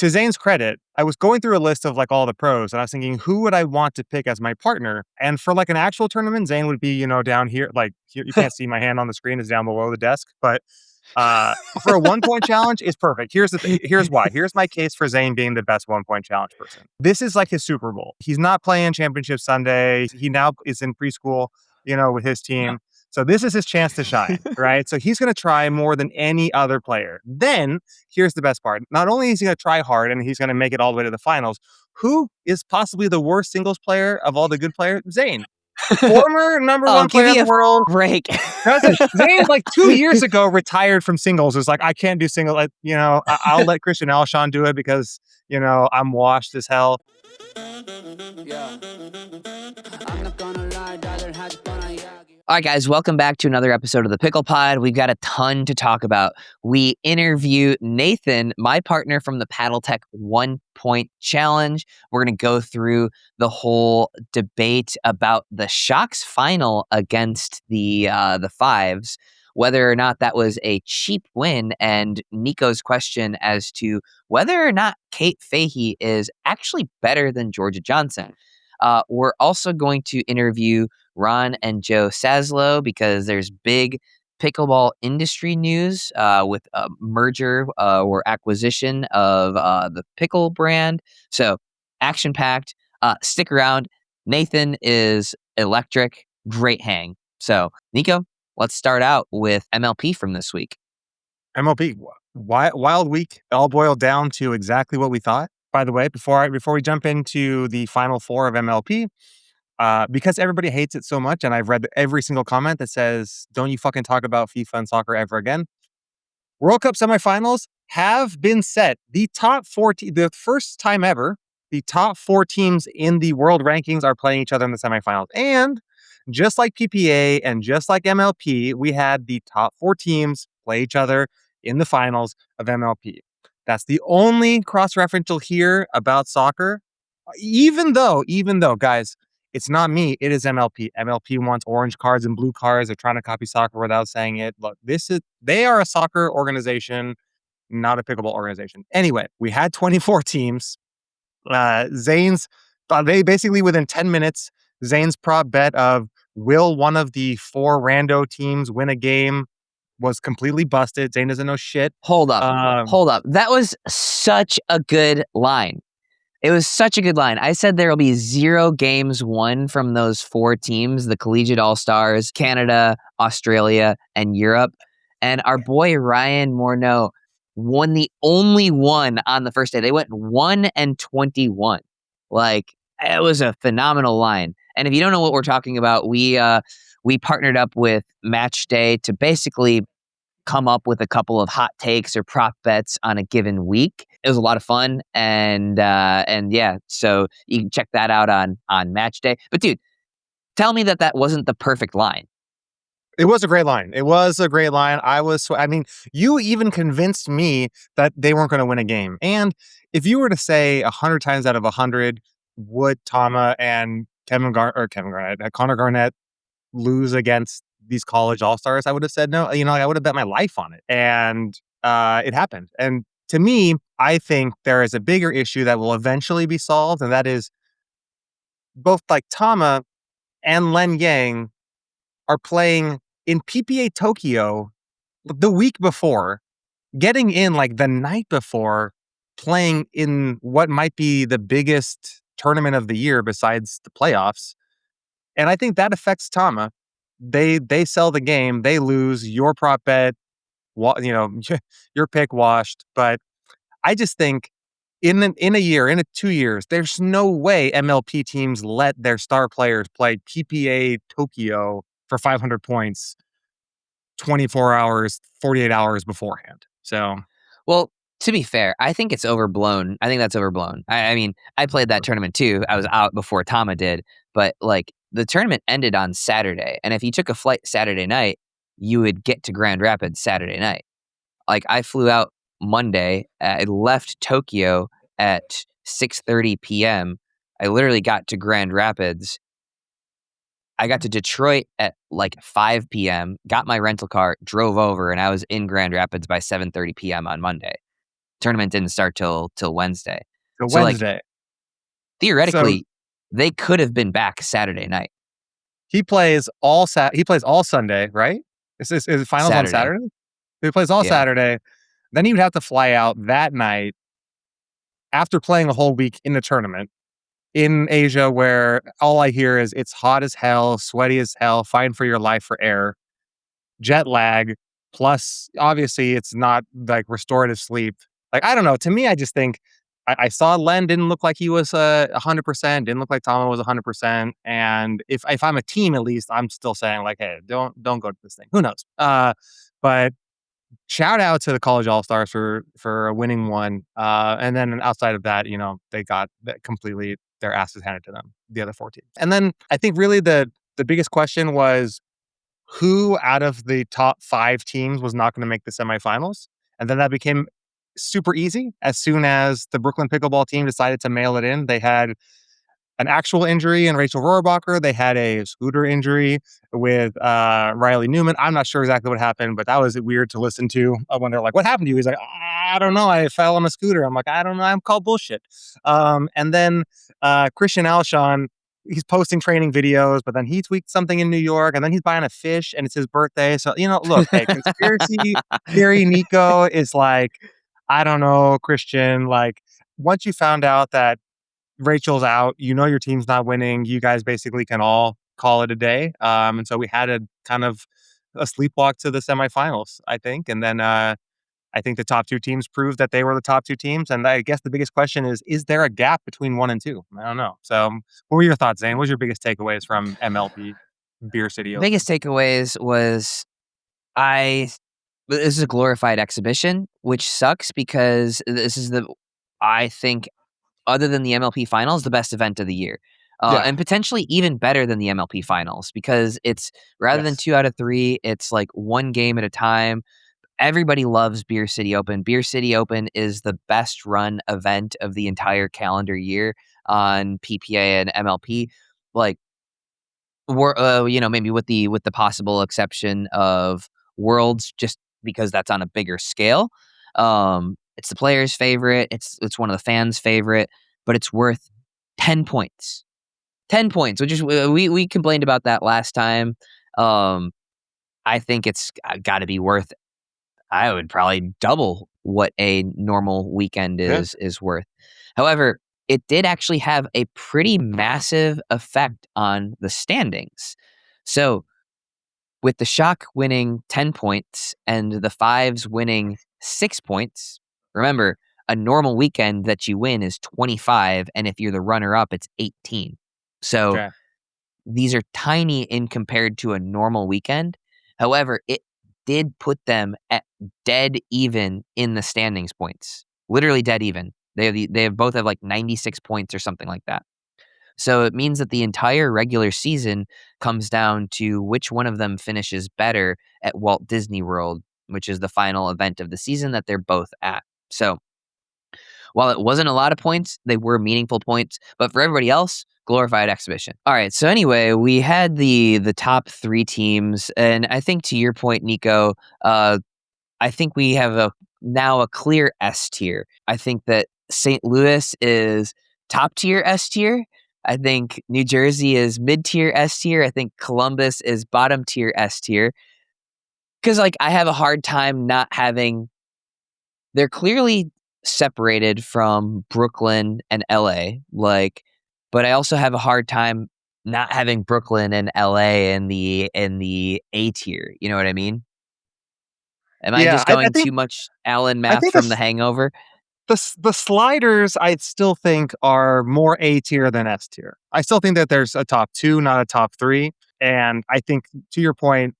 to Zane's credit, I was going through a list of like all the pros, and I was thinking, who would I want to pick as my partner? And for like an actual tournament, Zane would be, down here. Like you can't see my hand on the screen; it's down below the desk. But for a 1 point challenge, it's perfect. Here's why. Here's my case for Zane being the best 1 point challenge person. This is like his Super Bowl. He's not playing Championship Sunday. He now is in preschool, with his team. So this is his chance to shine, right? So he's going to try more than any other player. Then here's the best part. Not only is he going to try hard and he's going to make it all the way to the finals, who is possibly the worst singles player of all the good players? Zane. Former number one player in the world. Break. Zane, like 2 years ago, retired from singles. It was like, I can't do singles. I'll let Christian Alshon do it because, I'm washed as hell. Yeah. I'm not gonna lie, all right, guys, welcome back to another episode of the Pickle Pod. We've got a ton to talk about. We interview Nathan, my partner from the Paddletek 1 Point Challenge. We're going to go through the whole debate about the Shocks final against the Fives, whether or not that was a cheap win, and Nico's question as to whether or not Kate Fahey is actually better than Jorja Johnson. We're also going to interview Ron and Joe Saslow because there's big pickleball industry news with a merger or acquisition of the PIKKL brand. So action-packed. Stick around. Nathan is electric. Great hang. So Nico, let's start out with MLP from this week. MLP, wild week. It all boiled down to exactly what we thought. By the way, before we jump into the final four of MLP, because everybody hates it so much, and I've read every single comment that says, don't you fucking talk about FIFA and soccer ever again. World Cup semifinals have been set. The top four, the first time ever, the top four teams in the world rankings are playing each other in the semifinals. And just like PPA and just like MLP, we had the top four teams play each other in the finals of MLP. That's the only cross-reference you'll hear about soccer. Even though, guys, it's not me, it is MLP. MLP wants orange cards and blue cards. They're trying to copy soccer without saying it. Look, they are a soccer organization, not a pickleball organization. Anyway, we had 24 teams. Zane's, they basically within 10 minutes, Zane's prop bet of will one of the four rando teams win a game was completely busted. Zane doesn't know shit. Hold up. That was such a good line. It was such a good line. I said there will be 0 games won from those four teams, the Collegiate All-Stars, Canada, Australia, and Europe. And our boy Ryan Morneau won the only one on the first day. They went 1-21. Like, it was a phenomenal line. And if you don't know what we're talking about, we partnered up with Match Day to basically come up with a couple of hot takes or prop bets on a given week. It was a lot of fun, and yeah, so you can check that out on Match Day. But dude, tell me that wasn't the perfect line. It was a great line. You even convinced me that they weren't going to win a game. And if you were to say 100 times out of 100, would Tama and Connor Garnett lose against these college all-stars, I would have said no. I would have bet my life on it. And it happened. And to me, I think there is a bigger issue that will eventually be solved. And that is both like Tama and Len Yang are playing in PPA Tokyo the week before, getting in like the night before, playing in what might be the biggest tournament of the year besides the playoffs. And I think that affects Tama. They sell the game, they lose, your prop bet, your pick washed. But I just think in a year, in 2 years, there's no way MLP teams let their star players play PPA Tokyo for 500 points 24 hours, 48 hours beforehand. So, well, to be fair, I think it's overblown. I think that's overblown. I mean, I played that tournament too. I was out before Tama did, but like, the tournament ended on Saturday, and if you took a flight Saturday night, you would get to Grand Rapids Saturday night. Like, I flew out Monday. I left Tokyo at 6:30 p.m. I literally got to Grand Rapids. I got to Detroit at like 5 p.m., got my rental car, drove over, and I was in Grand Rapids by 7:30 p.m. on Monday. tournament didn't start till Wednesday. So So like Wednesday. theoretically, they could have been back Saturday night. He plays all Sunday, right? Is the finals on Saturday. Saturday? He plays all Yeah. Saturday. Then he would have to fly out that night after playing a whole week in the tournament in Asia, where all I hear is it's hot as hell, sweaty as hell, fighting for your life for air, jet lag, plus obviously it's not like restorative sleep. Like, I don't know. To me, I just think I saw Len didn't look like he was 100%, didn't look like Tama was 100%. And if I'm a team, at least I'm still saying like, hey, don't go to this thing. Who knows? But shout out to the college all-stars for winning one. And then outside of that, they got completely their asses handed to them, the other 4 teams. And then I think really the biggest question was who out of the top 5 teams was not going to make the semifinals. And then that became super easy as soon as the Brooklyn Pickleball team decided to mail it in. They had an actual injury in Rachel Rohrabacher. They had a scooter injury with Riley Newman. I'm not sure exactly what happened, but that was weird to listen to when they're like, what happened to you? He's like, I don't know. I fell on a scooter. I'm like, I don't know. I'm called bullshit. And then Christian Alshon, he's posting training videos, but then he tweaked something in New York and then he's buying a fish and it's his birthday. So, look, hey, conspiracy theory Nico is like, I don't know, Christian, like once you found out that Rachel's out, your team's not winning, you guys basically can all call it a day. And so we had a kind of a sleepwalk to the semifinals, I think. And then I think the top 2 teams proved that they were the top 2 teams. And I guess the biggest question is there a gap between 1 and 2? I don't know. So what were your thoughts, Zane? What was your biggest takeaways from MLP Beer City Open? Biggest takeaways was this is a glorified exhibition, which sucks because this is I think, other than the MLP finals, the best event of the year. And potentially even better than the MLP finals because it's rather than 2 out of 3, it's like 1 game at a time. Everybody loves Beer City Open. Beer City Open is the best run event of the entire calendar year on PPA and MLP. Like, we're maybe with the possible exception of Worlds, just because that's on a bigger scale. It's the players' favorite. It's one of the fans' favorite, but it's worth 10 points. 10 points, which is we complained about that last time. I think it's got to be worth. I would probably double what a normal weekend is worth. However, it did actually have a pretty massive effect on the standings. So, with the Shock winning 10 points and the Fives winning 6 points, remember, a normal weekend that you win is 25, and if you're the runner-up, it's 18. So these are tiny in compared to a normal weekend. However, it did put them at dead even in the standings points. Literally dead even. They both have like 96 points or something like that. So it means that the entire regular season comes down to which one of them finishes better at Walt Disney World, which is the final event of the season that they're both at. So while it wasn't a lot of points, they were meaningful points. But for everybody else, glorified exhibition. All right. So anyway, we had the top 3 teams, and I think to your point, Nico, I think we have now a clear S tier. I think that St. Louis is top tier S tier. I think New Jersey is mid tier S tier. I think Columbus is bottom tier S tier. Because I have a hard time not having. They're clearly separated from Brooklyn and LA. But I also have a hard time not having Brooklyn and LA in the A tier. You know what I mean? Am I just going too much Alan math from The Hangover? The sliders, I still think, are more A tier than S tier. I still think that there's a top 2, not a top 3. And I think, to your point,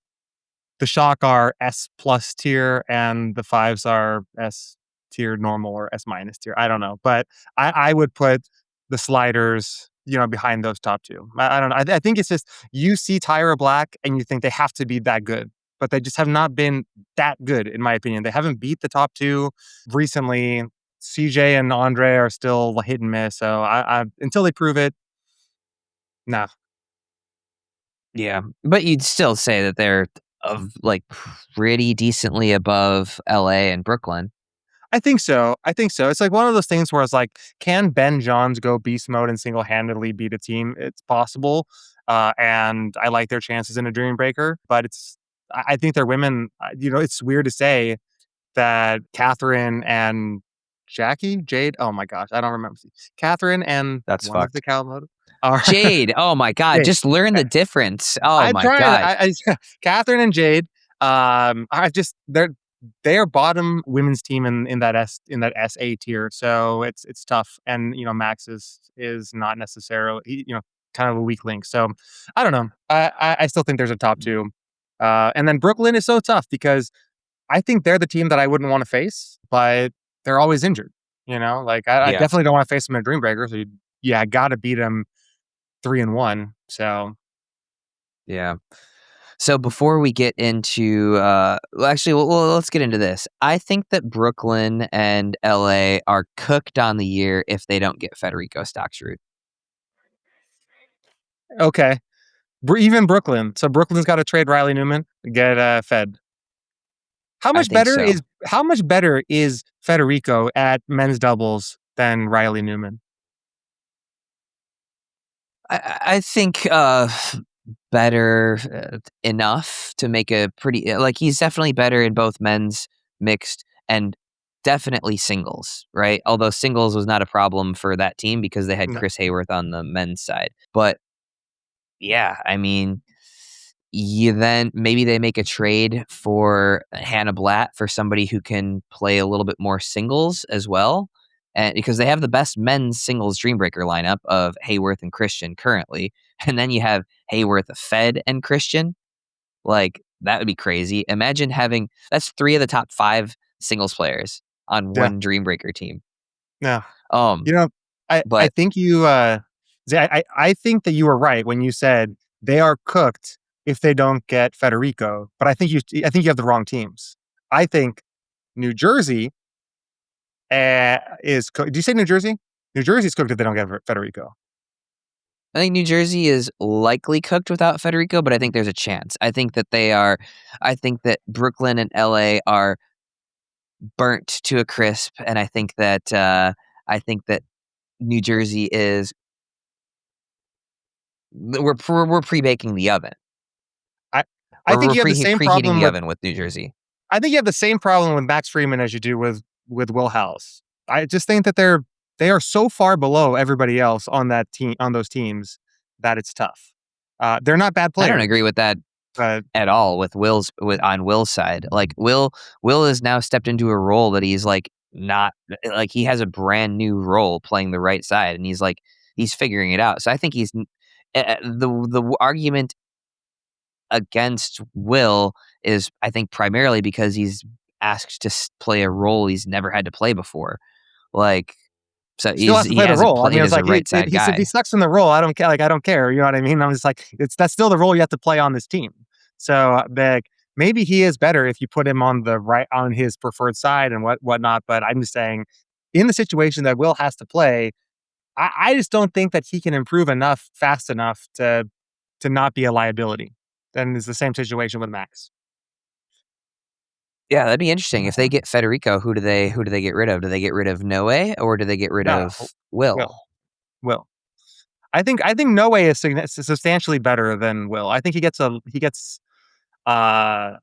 the Shock are S plus tier and the Fives are S tier normal or S minus tier. I don't know. But I would put the sliders, behind those top 2. I don't know. I think it's just you see Tyra Black and you think they have to be that good. But they just have not been that good, in my opinion. They haven't beat the top 2 recently. CJ and Andre are still hit and miss. So I until they prove it, nah. Yeah, but you'd still say that they're pretty decently above LA and Brooklyn. I think so. It's like one of those things where it's like, can Ben Johns go beast mode and single-handedly beat a team? It's possible. And I like their chances in a Dream Breaker, but I think their women, it's weird to say that Catherine and Jade. Oh my gosh, I don't remember. Catherine and That's one of the fucked. Kawamoto are Jade. Oh my God. Jade. Just learn the difference. Oh I my tried. God. Catherine and Jade. They're bottom women's team in that SA tier, so it's tough. And Max is not necessarily kind of a weak link. So I don't know. I still think there's a top two, and then Brooklyn is so tough because I think they're the team that I wouldn't want to face, but they're always injured. Like I Yeah. definitely don't want to face them in a Dream Breaker. So I got to beat them 3-1. So Yeah. So before we get into, let's get into this. I think that Brooklyn and LA are cooked on the year if they don't get Federico Staksrud. okay, even Brooklyn. So Brooklyn's got to trade Riley Newman to get Fed. How I much think better so. is Federico at men's doubles than Riley Newman? I think better enough to make a pretty he's definitely better in both men's, mixed, and definitely singles, right? Although singles was not a problem for that team because they had No. Chris Hayworth on the men's side. But yeah, I mean, then maybe they make a trade for Hannah Blatt for somebody who can play a little bit more singles as well. And because they have the best men's singles Dreambreaker lineup of Hayworth and Christian currently. And then you have Hayworth, Fed, and Christian. Like, that would be crazy. Imagine that's 3 of the top 5 singles players on Yeah. one Dreambreaker team. No. Um, I but think I think that you were right when you said they are cooked if they don't get Federico. But I think you have the wrong teams. I think New Jersey is cooked. Do you say New Jersey? New Jersey's cooked if they don't get Federico. I think New Jersey is likely cooked without Federico, but I think there's a chance. I think that Brooklyn and LA are burnt to a crisp, and I think that New Jersey is we're pre-baking the oven. I think you have the same preheating problem the with oven with New Jersey. I think you have the same problem with Max Freeman as you do with Will House. I just think that they are so far below everybody else on those teams that it's tough. They're not bad I don't players, agree with that but at all with on Will's side. Like Will has now stepped into a role that he's like not like he has a brand new role playing the right side, and he's figuring it out. So I think the argument against Will is, I think, primarily because he's asked to play a role he's never had to play before. Like, so still has to he play the hasn't role. I mean, played it's as a like right side he said he guy. sucks in the role. I don't care. Like I don't care. You know what I mean? I'm just like that's still the role you have to play on this team. So like maybe he is better if you put him on his preferred side and whatnot. But I'm just saying, in the situation that Will has to play, I just don't think that he can improve fast enough to not be a liability. Then it's the same situation with Max. Yeah, that'd be interesting. If they get Federico, who do they get rid of? Do they get rid of Noe or do they get rid No, of Will? Will. I think Noe is substantially better than Will. I think uh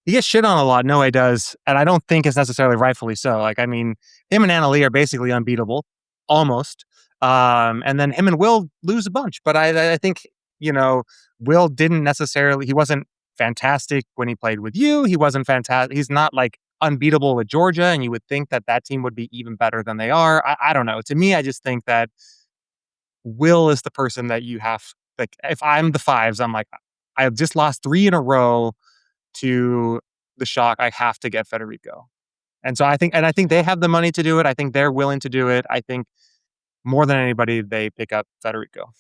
he gets shit on a lot. Noe does, and I don't think it's necessarily rightfully so. Like I mean, him and Anna Leigh are basically unbeatable, almost. And then him and Will lose a bunch. But I think Will didn't necessarily. He wasn't fantastic when he played with you. He wasn't fantastic. He's not like unbeatable with Georgia, and you would think that team would be even better than they are. I don't know. To me, I just think that Will is the person that you have. Like, if I'm the fives, I'm like, I've just lost 3 in a row to the Shock. I have to get Federico. And so I think they have the money to do it. I think they're willing to do it. I think more than anybody, they pick up Federico.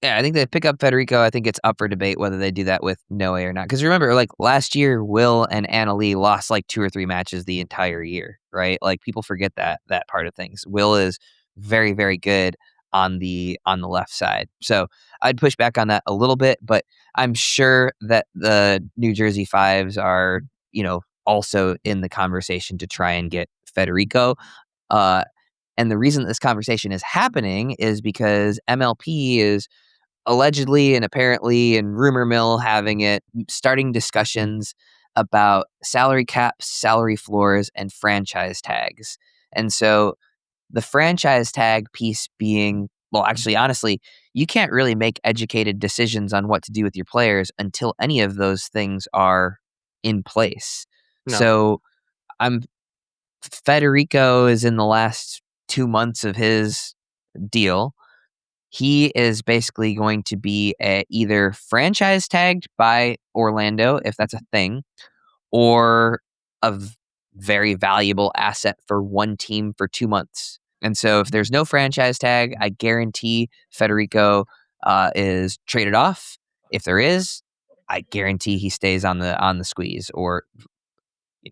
Yeah, I think they pick up Federico. I think it's up for debate whether they do that with Noe or not. Because remember, like last year, Will and Anna Leigh lost like 2 or 3 matches the entire year, right? Like people forget that part of things. Will is very, very good on the left side. So I'd push back on that a little bit, but I'm sure that the New Jersey Fives are, also in the conversation to try and get Federico. And the reason this conversation is happening is because MLP is allegedly and apparently in rumor mill having it, starting discussions about salary caps, salary floors, and franchise tags. And so the franchise tag piece being, well, actually, honestly, you can't really make educated decisions on what to do with your players until any of those things are in place. No. So I'm Federico is in the last 2 months of his deal. He is basically going to be either franchise tagged by Orlando, if that's a thing, or very valuable asset for one team for 2 months. And so if there's no franchise tag, I guarantee Federico is traded off. If there is, I guarantee he stays on the squeeze, or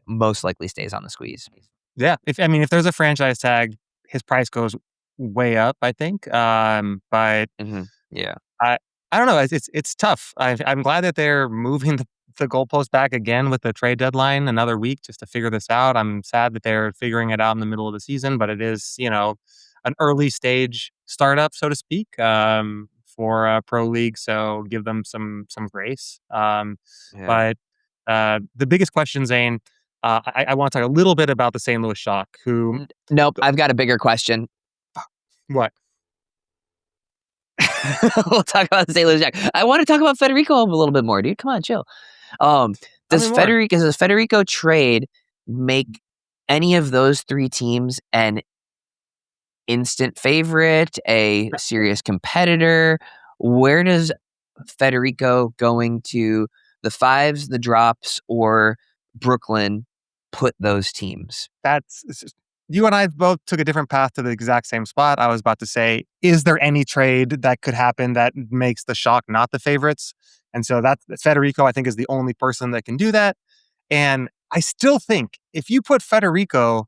most likely stays on the squeeze. Yeah. If there's a franchise tag, his price goes way up, I think. But Yeah. I don't know. It's tough. I'm glad that they're moving the goalpost back again with the trade deadline another week just to figure this out. I'm sad that they're figuring it out in the middle of the season, but it is, an early stage startup, so to speak, for a pro league. So give them some grace. Yeah. But the biggest question, Zane, I want to talk a little bit about the St. Louis Shock, who Nope, I've got a bigger question. what? We'll talk about the St. Louis Jack. I want to talk about Federico a little bit more, dude. Come on, chill. Tell Does me more. Federico trade make any of those three teams an instant favorite, a serious competitor? Where does Federico going to the fives, the drops, or Brooklyn put those teams? You and I both took a different path to the exact same spot. I was about to say, is there any trade that could happen that makes the Shock not the favorites? And so that's Federico, I think, is the only person that can do that. And I still think if you put Federico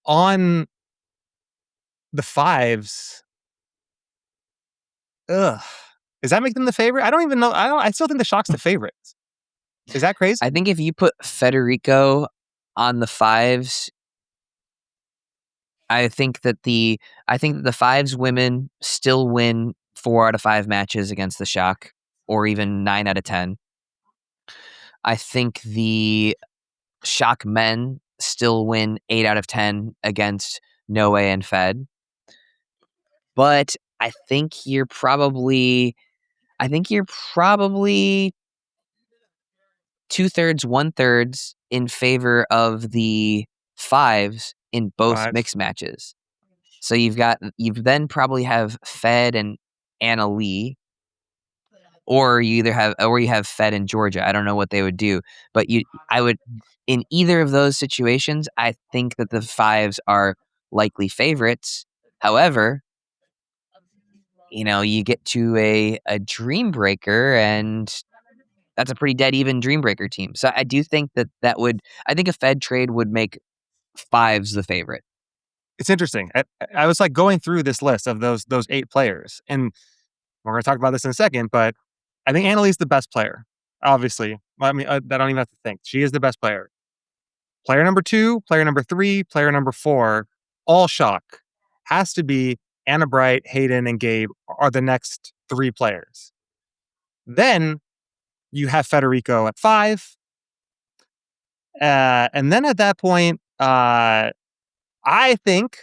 on the fives, ugh, does that make them the favorite? I don't even know. I still think the Shock's the favorites. Is that crazy? I think if you put Federico on the fives, I think that the fives women still win 4 out of 5 matches against the Shock, or even 9 out of 10. I think the Shock men still win 8 out of 10 against Noe and Fed. But I think you're probably 2/3, 1/3 in favor of the fives in both Fives. mixed matches. So you then probably have Fed and Anna Leigh, or you have Fed and Jorja. I don't know what they would do, but I would, in either of those situations, I think that the fives are likely favorites. However, you get to a Dream Breaker, and that's a pretty dead even Dream Breaker team. So I do think I think a Fed trade would make fives the favorite. It's interesting. I was like going through this list of those 8 players, and we're going to talk about this in a second, but I think Annalie's the best player. Obviously, I don't even have to think. She is the best player. Player number 2, player number 3, player number 4, all Shock. Has to be Anna Bright, Hayden, and Gabe are the next 3 players. Then you have Federico at 5. And then at that point, I think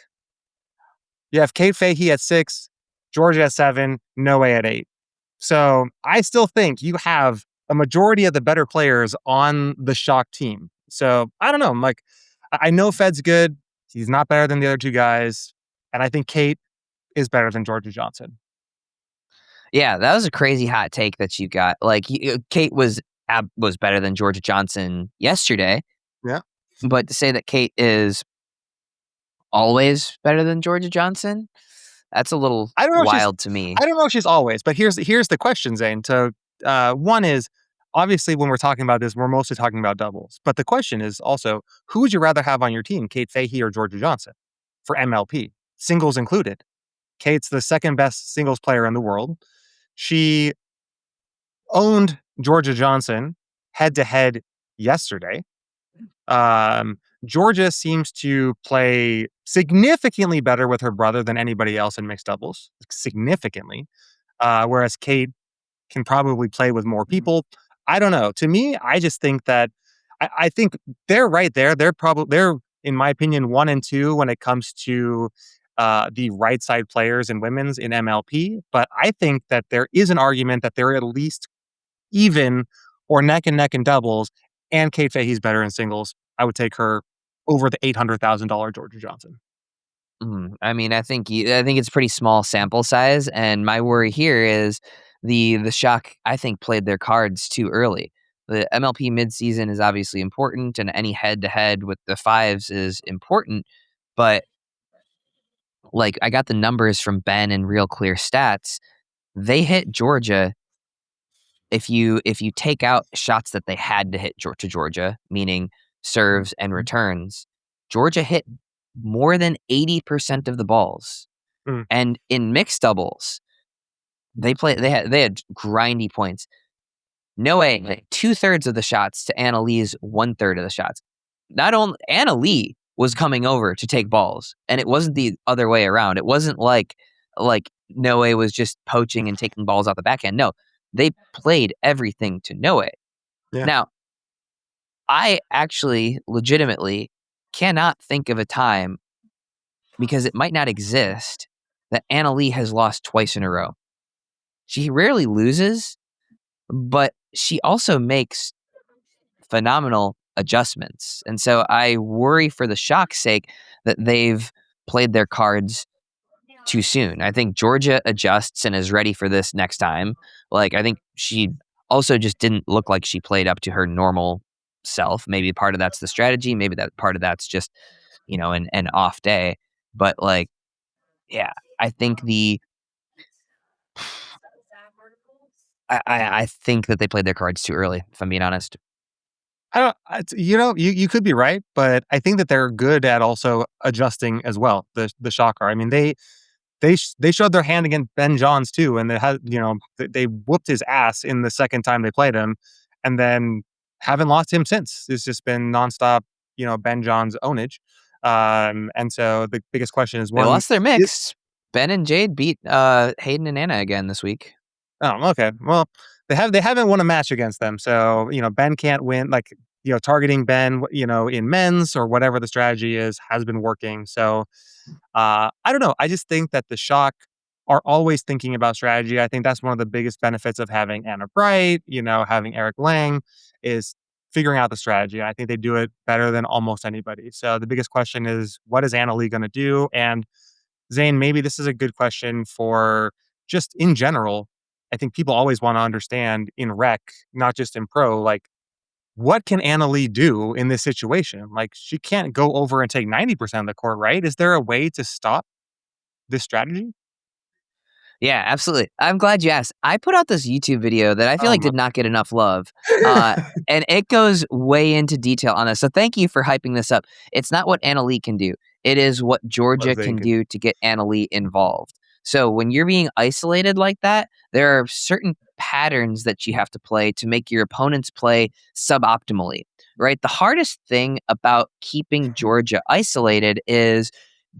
you have Kate Fahey at 6, Jorja at 7, Noe at 8. So I still think you have a majority of the better players on the Shock team. So I don't know. I'm like, I know Fed's good. He's not better than the other 2 guys. And I think Kate is better than Jorja Johnson. Yeah, that was a crazy hot take that you got. Like, Kate was better than Jorja Johnson yesterday. Yeah. But to say that Kate is always better than Jorja Johnson, that's a little wild to me. I don't know if she's always, but here's the question, Zane. One is, obviously, when we're talking about this, we're mostly talking about doubles. But the question is also, who would you rather have on your team, Kate Fahey or Jorja Johnson, for MLP, singles included? Kate's the second best singles player in the world. She owned Jorja Johnson head to head yesterday. Jorja seems to play significantly better with her brother than anybody else in mixed doubles, significantly. Whereas Kate can probably play with more people. I don't know. To me, I just think that I think they're right there. They're in my opinion 1 and 2 when it comes to the right side players in women's in MLP. But I think that there is an argument that they're at least even or neck and neck in doubles. And Kate Fahey's better in singles. I would take her over the $800,000 Jorja Johnson. I mean, I think it's pretty small sample size, and my worry here is the Shock, I think, played their cards too early. The MLP midseason is obviously important, and any head-to-head with the fives is important, but, like, I got the numbers from Ben and Real Clear Stats. They hit Jorja if you take out shots that they had to hit to Jorja, meaning serves and returns. Jorja hit more than 80% of the balls. Mm. And in mixed doubles, they had grindy points. No way, like 2/3 of the shots to Anna Leigh's 1/3 of the shots. Not only Anna Leigh was coming over to take balls, and it wasn't the other way around. It wasn't like Noe was just poaching and taking balls out the backhand. No, they played everything to Noe. Yeah. Now, I actually legitimately cannot think of a time, because it might not exist, that Anna Leigh has lost twice in a row. She rarely loses, but she also makes phenomenal adjustments. And so I worry for the Shock's sake that they've played their cards too soon. I think Jorja adjusts and is ready for this next time. Like, I think she also just didn't look like she played up to her normal self. Maybe part of that's the strategy. Maybe that part of that's just, an off day. But like, yeah, I think I think that they played their cards too early, if I'm being honest. I don't. You could be right, but I think that they're good at also adjusting as well. The Shocker. I mean, they showed their hand against Ben Johns too, and they whooped his ass in the second time they played him, and then haven't lost him since. It's just been nonstop, Ben Johns ownage. And so the biggest question is They one. lost their mix. Ben and Jade beat Hayden and Anna again this week. Oh, okay. Well, they haven't won a match against them, so Ben can't win. Like targeting Ben, in men's or whatever the strategy is has been working. So I don't know. I just think that the Shock are always thinking about strategy. I think that's one of the biggest benefits of having Anna Bright, having Eric Lang, is figuring out the strategy. I think they do it better than almost anybody. So the biggest question is, what is Anna Leigh going to do? And Zane, maybe this is a good question for just in general. I think people always want to understand in rec, not just in pro, like what can Anna Leigh do in this situation? Like she can't go over and take 90% of the court, right? Is there a way to stop this strategy? Yeah, absolutely. I'm glad you asked. I put out this YouTube video that I feel Oh like my. did not get enough love. And it goes way into detail on this. So thank you for hyping this up. It's not what Anna Leigh can do. It is what What Jorja Zane can can do. do to get Anna Leigh involved. So when you're being isolated like that, there are certain patterns that you have to play to make your opponent's play suboptimally, right? The hardest thing about keeping Jorja isolated is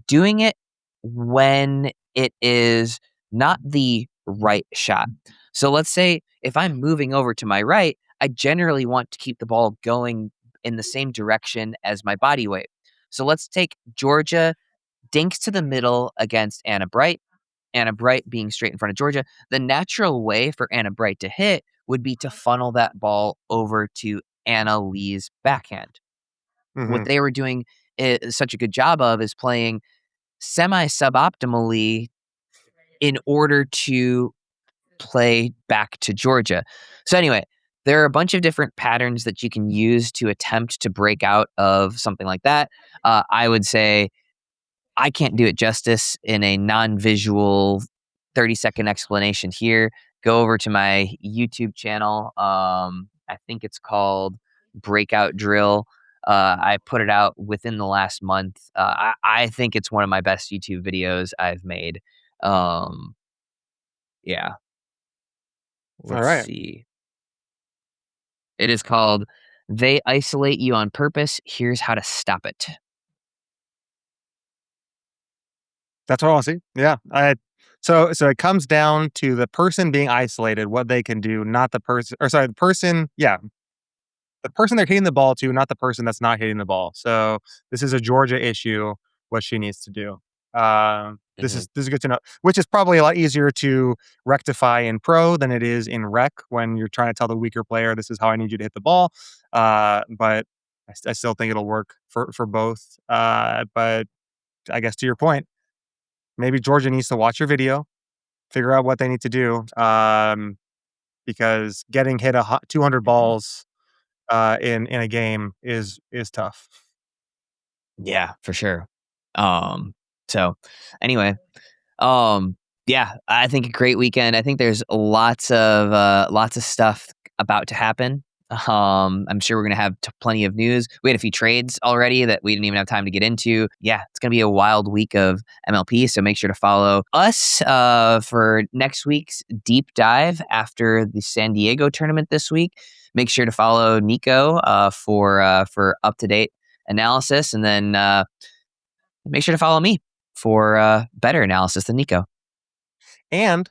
doing it when it is not the right shot. So let's say if I'm moving over to my right, I generally want to keep the ball going in the same direction as my body weight. So let's take Jorja dinks to the middle against Anna Bright. Anna Bright being straight in front of Jorja. The natural way for Anna Bright to hit would be to funnel that ball over to Anna Leigh's backhand. Mm-hmm. What they were doing such a good job of is playing semi suboptimally in order to play back to Jorja. So anyway, there are a bunch of different patterns that you can use to attempt to break out of something like that. I would say I can't do it justice in a non-visual 30-second explanation here. Go over to my YouTube channel. I think it's called Breakout Drill. I put it out within the last month. I think it's one of my best YouTube videos I've made. Yeah. All Let's right. see. It is called They isolate you on purpose. Here's how to stop it. That's what I want to see. Yeah. So it comes down to the person being isolated, what they can do, not the person, or sorry, the person. Yeah, the person they're hitting the ball to, not the person that's not hitting the ball. So this is a Jorja issue. What she needs to do. This is good to know. Which is probably a lot easier to rectify in pro than it is in rec when you're trying to tell the weaker player, "This is how I need you to hit the ball." But I still think it'll work for both. But I guess to your point, maybe Jorja needs to watch your video, figure out what they need to do, because getting hit 200 balls in a game is tough. Yeah, for sure. So anyway, yeah, I think a great weekend. I think there's lots of stuff about to happen. I'm sure we're gonna have plenty of news. We had a few trades already that we didn't even have time to get into. Yeah, it's gonna be a wild week of MLP. So make sure to follow us for next week's deep dive after the San Diego tournament this week. Make sure to follow Nico for up to date analysis, and then make sure to follow me for better analysis than Nico. And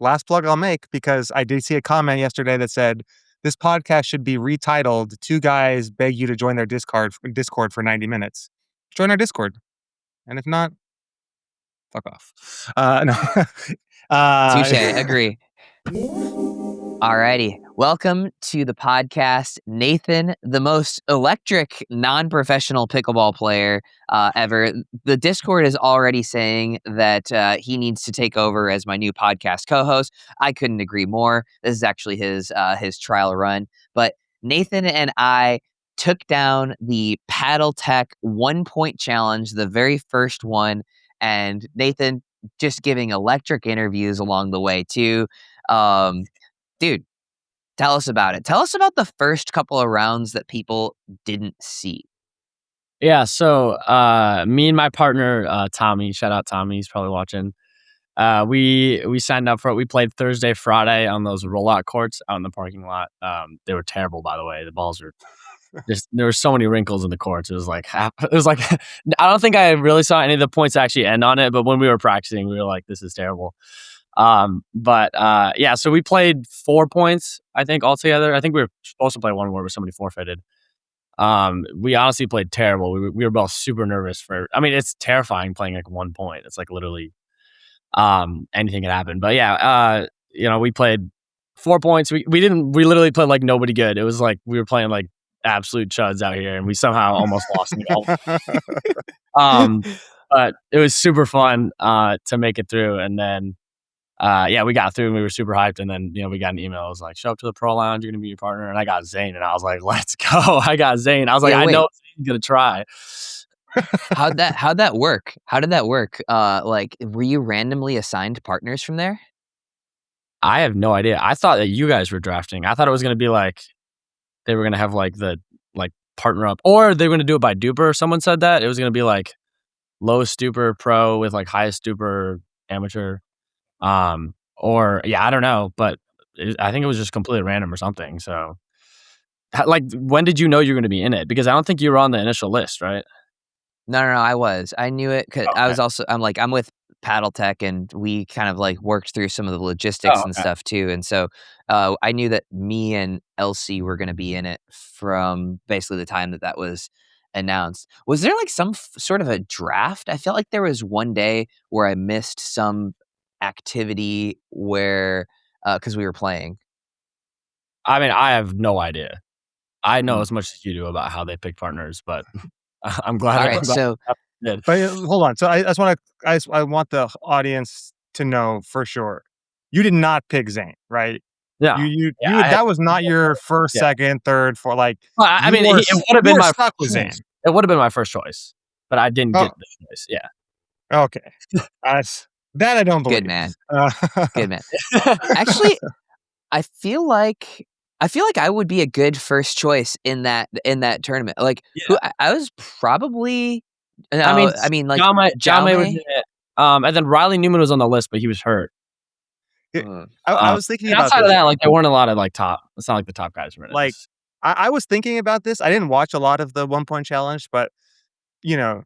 last plug I'll make, because I did see a comment yesterday that said this podcast should be retitled "Two Guys Beg You to Join Their Discord for 90 minutes." Join our Discord, and if not, fuck off. No. Touche, agree. Alrighty, welcome to the podcast, Nathan, the most electric non-professional pickleball player ever. The Discord is already saying that he needs to take over as my new podcast co-host. I couldn't agree more. This is actually his trial run. But Nathan and I took down the Paddletek 1 Point challenge, the very first one, and Nathan just giving electric interviews along the way too. Dude, tell us about it. Tell us about the first couple of rounds that people didn't see. Yeah, so me and my partner Tommy, shout out Tommy, he's probably watching. We signed up for it. We played Thursday, Friday on those rollout courts out in the parking lot. They were terrible, by the way. The balls were just, there were so many wrinkles in the courts. It was like I don't think I really saw any of the points actually end on it, but when we were practicing, we were like, this is terrible. Yeah, so we played 4 points, I think, altogether. I think we were supposed to play one more, but somebody forfeited. We honestly played terrible. We were both super nervous it's terrifying playing like 1 point. It's like literally anything can happen. But yeah, we played 4 points. We literally played like nobody good. It was like we were playing like absolute chuds out here, and we somehow almost lost. But it was super fun to make it through, and then we got through and we were super hyped. And then, we got an email. It was like, show up to the pro lounge. You're going to meet your partner. And I got Zane. And I was like, let's go. I got Zane. I was like, I know Zane's going to try. How'd that work? How did that work? Were you randomly assigned partners from there? I have no idea. I thought that you guys were drafting. I thought it was going to be like, they were going to have like the partner up, or they were going to do it by duper. Someone said that it was going to be like lowest duper pro with like highest duper amateur. I don't know, but I think it was just completely random or something. So, when did you know you're going to be in it? Because I don't think you were on the initial list, right? No, I was. I knew it because Okay. I was also. I'm with Paddletek, and we kind of like worked through some of the logistics and stuff too. And so, I knew that me and Elsie were going to be in it from basically the time that was announced. Was there like some sort of a draft? I felt like there was one day where I missed some activity where because we were playing. I mean, I have no idea. I know as much as you do about how they pick partners, but I'm glad. All right, so but hold on. So I just want to. I want the audience to know for sure. You did not pick Zane, right? Yeah. That was not your first, second, third, fourth. Like, well, I mean, it would have been my stuck with Zane. It would have been my first choice, but I didn't get the choice. Yeah. Okay. That I don't believe. Good man. Good man. Actually, I feel like I would be a good first choice in that tournament. Like, I was probably. I mean, like Jaume was in it. And then Riley Newman was on the list, but he was hurt. I was thinking about outside of that, like there weren't a lot of like top. It's not like the top guys were in it. Like, I was thinking about this. I didn't watch a lot of the 1 Point Challenge, but, you know,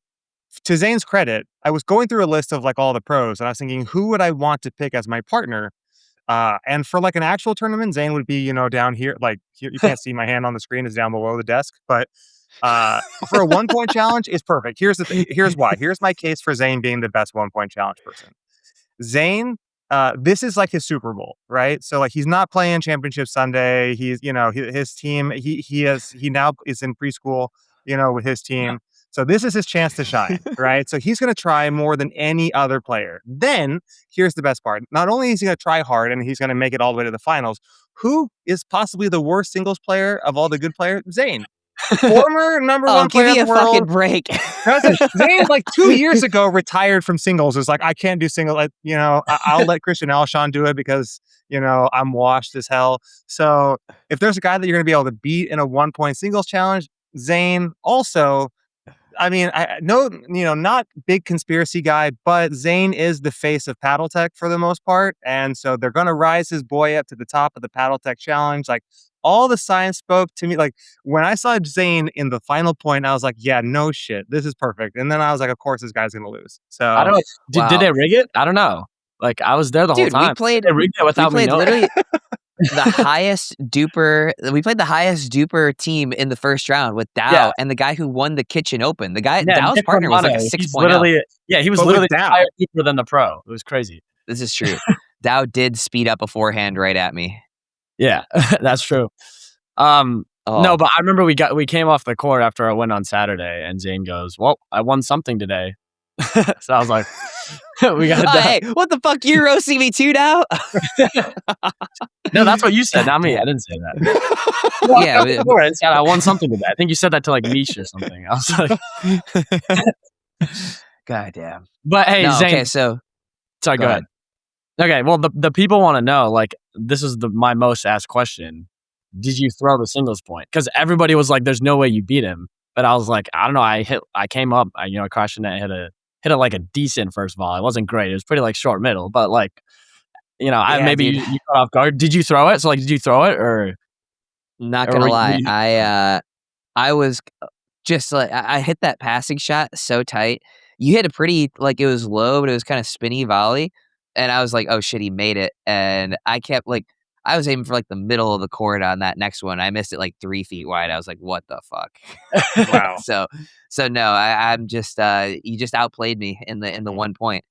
to Zane's credit, I was going through a list of, like, all the pros, and I was thinking, who would I want to pick as my partner? And for, like, an actual tournament, Zane would be, down here. Like, you can't see my hand on the screen. It's down below the desk. But for a 1 Point Challenge, it's perfect. Here's why. Here's my case for Zane being the best 1 Point Challenge person. Zane, this is like his Super Bowl, right? So like he's not playing Championship Sunday. He's his team. He now is in preschool, with his team. So this is his chance to shine, right? So he's going to try more than any other player. Then here's the best part: not only is he going to try hard and he's going to make it all the way to the finals. Who is possibly the worst singles player of all the good players? Zane. Former number one player give me in the a world. fucking break. Zane, like 2 years ago, retired from singles. It was like, I can't do singles. I'll let Christian Alshon do it because, I'm washed as hell. So if there's a guy that you're going to be able to beat in a 1 Point singles challenge, Zane. Also, I mean, not big conspiracy guy, but Zane is the face of Paddletek for the most part. And so they're going to rise his boy up to the top of the Paddletek challenge. Like, all the signs spoke to me. Like, when I saw Zane in the final point, I was like, yeah, no shit. This is perfect. And then I was like, of course, this guy's going to lose. So I don't know. Wow. Did they rig it? I don't know. Like, I was there the whole time. We played they rigged it without me knowing. literally the highest duper. We played the highest duper team in the first round with Dow and the guy who won the Kitchen Open. The guy, Dow's Nick partner was like a Romano. 6.0. He was literally higher duper than the pro. It was crazy. This is true. Dow did speed up a forehand right at me. Yeah, that's true. No, but I remember we came off the court after I went on Saturday, and Zane goes, "Well, I won something today." So I was like, "We got hey, what the fuck? You roasting me too now?" No, that's what you said, not me. I didn't say that. I won something today. I think you said that to like Mish or something. I was like, God damn. But hey, Zane. Okay, so sorry, go ahead. Okay, well, the people want to know. Like, this is my most asked question. Did you throw the singles point? Because everybody was like, "There's no way you beat him." But I was like, I don't know. I came up. I crashed the net, hit it like a decent first volley. It wasn't great. It was pretty like short middle, but like, you caught off guard. Did you throw it? So like, did you throw it or? Not gonna lie, I was just like I hit that passing shot so tight. You hit a pretty like it was low, but it was kind of spinny volley, and I was like, oh shit, he made it, and I kept like. I was aiming for like the middle of the court on that next one. I missed it like 3 feet wide. I was like, what the fuck? Wow. So no, I'm just you just outplayed me in the 1 point.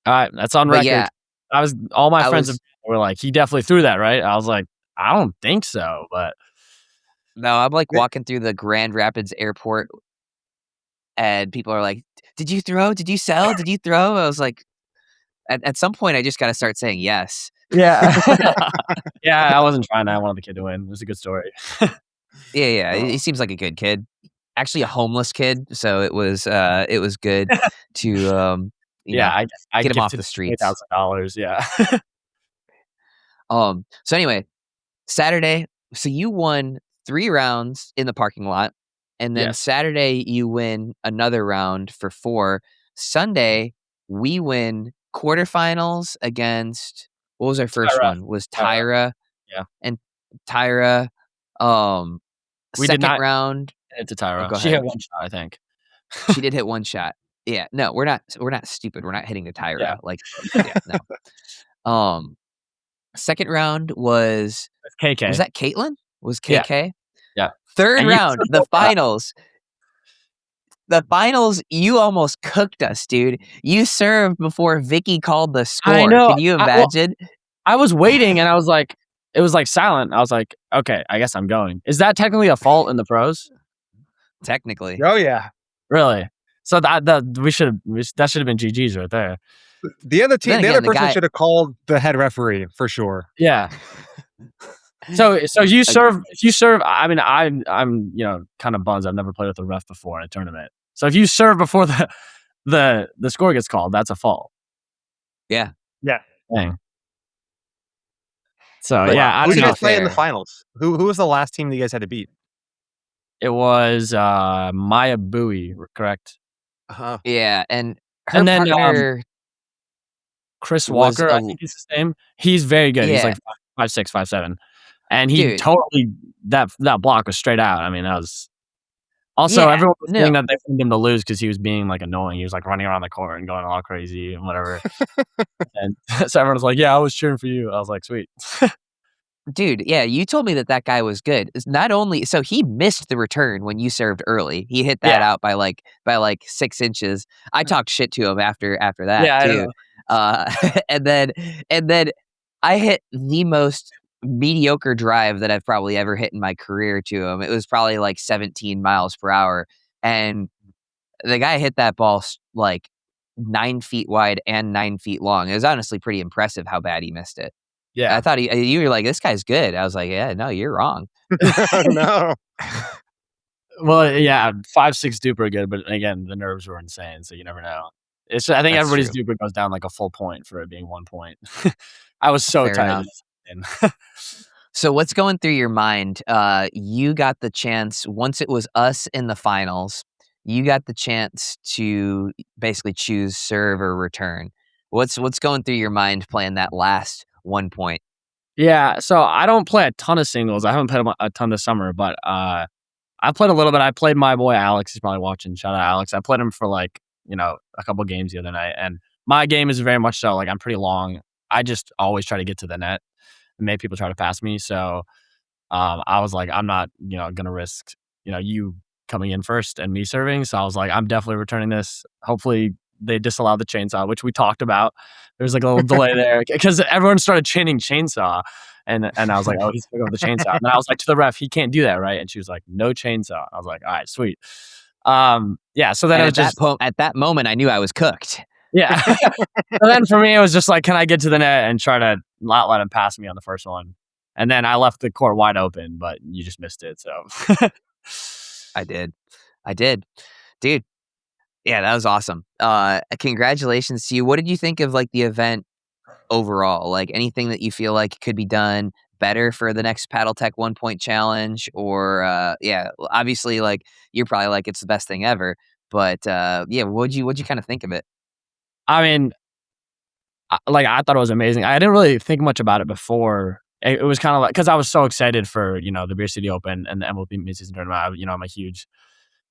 All right, that's on record. Yeah, all my friends were like, he definitely threw that, right? I was like, I don't think so, but no, I'm like walking through the Grand Rapids airport and people are like, did you throw? Did you sell? Did you throw? I was like, at some point I just got to start saying yes. Yeah. Yeah, I wasn't trying to. I wanted the kid to win. It was a good story. Yeah. He seems like a good kid. Actually a homeless kid, so it was good to I get him off the streets. $8,000, yeah. So anyway, Saturday, so you won 3 rounds in the parking lot, and then Saturday you win another round for 4. Sunday we win quarterfinals against what was our first one? Was Tyra. Yeah. And Tyra. We second did not round. Hit to Tyra. Go she ahead. hit 1 shot, I think. She did hit 1 shot. Yeah. No, we're not stupid. We're not hitting the Tyra. Yeah. Like no. Second round was KK. Was that Caitlin? Was KK? Yeah. Third round, the finals. The finals, you almost cooked us, dude. You served before Vicky called the score. I know. Can you imagine? I was waiting and I was like, it was like silent. I was like, okay, I guess I'm going. Is that technically a fault in the pros? Technically. Oh yeah. Really? So that should have been GG's right there. The other team, the other person should have called the head referee for sure. Yeah. So you serve. If you serve, I mean, I'm kind of bummed. I've never played with a ref before in a tournament. So if you serve before the score gets called, that's a fault. Yeah. Yeah. Dang. So but, yeah, who did you guys play in the finals? Who was the last team that you guys had to beat? It was Maya Bowie, correct? Uh-huh. Yeah, and then partner Chris Walker, I think is his name. He's very good. He's like 5'6", 5'7". And he Dude. totally that block was straight out. I mean, that was also Yeah, everyone was saying no. that they wanted him to lose because he was being like annoying. He was like running around the court and going all crazy and whatever. And so everyone was like, "Yeah, I was cheering for you." I was like, "Sweet." Dude, yeah, you told me that guy was good. It's not only so he missed the return when you served early. He hit that Yeah, out by like 6 inches. I talked shit to him after that yeah, I too. know. Uh, and then and then I hit the most mediocre drive that I've probably ever hit in my career to him. It was probably like 17 miles per hour, and the guy hit that ball like 9 feet wide and 9 feet long. It was honestly pretty impressive how bad he missed it. I Yeah. thought you were like, "This guy's good." I was like, "Yeah, no, you're wrong." No. Well, yeah, 5'6" duper good, but again, the nerves were insane, so you never know. I think That's everybody's true. duper goes down like a full point for it being 1 point. I was so Fair tight. enough. So what's going through your mind? You got the chance once it was us in the finals, you got the chance to basically choose serve or return. What's going through your mind playing that last 1 point? Yeah, so I don't play a ton of singles. I haven't played a ton this summer, but, I played a little bit. I played my boy Alex. He's probably watching. Shout out Alex. I played him for like, a couple games the other night. And my game is very much so like I'm pretty long. I just always try to get to the net and make people try to pass me. So I was like, I'm not, gonna risk, you coming in first and me serving. So I was like, I'm definitely returning this. Hopefully they disallow the chainsaw, which we talked about. There's like a little delay there because everyone started chanting chainsaw. And I was like, oh, he's picking up the chainsaw. And then I was like to the ref, he can't do that, right? And she was like, no chainsaw. I was like, all right, sweet. Yeah. So then And it was just at that moment, I knew I was cooked. yeah. So then for me, it was just like, can I get to the net and try to not let him pass me on the first one? And then I left the court wide open, but you just missed it. So I did. I did. Dude, yeah, that was awesome. Congratulations to you. What did you think of like the event overall? Like anything that you feel like could be done better for the next Paddletek 1 Point challenge? Or yeah, obviously like you're probably like it's the best thing ever. But yeah, what'd you kind of think of it? I mean, I thought it was amazing. I didn't really think much about it before. It was kind of like because I was so excited for the Beer City Open and the MLP Mid-Season Tournament. I'm a huge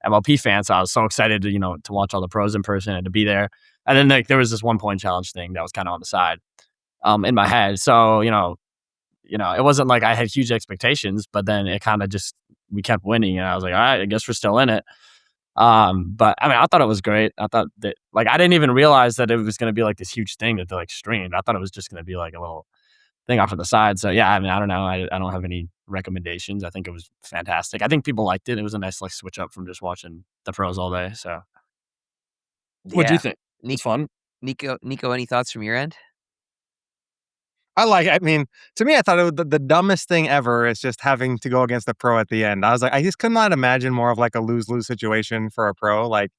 MLP fan, so I was so excited to watch all the pros in person and to be there. And then like there was this 1 point challenge thing that was kind of on the side, in my head. So it wasn't like I had huge expectations, but then it kind of just we kept winning, and I was like, all right, I guess we're still in it. But I mean, I thought it was great. I thought that like I didn't even realize that it was going to be like this huge thing that they like streamed. I thought it was just going to be like a little thing off to the side. So yeah, I mean, I don't know. I don't have any recommendations. I think it was fantastic. I think people liked it. It was a nice like switch up from just watching the pros all day. So what do you Yeah. think? It's Ni- fun. Nico, any thoughts from your end? I mean, to me, I thought it was the dumbest thing ever is just having to go against a pro at the end. I was like, I just could not imagine more of like a lose-lose situation for a pro. Like,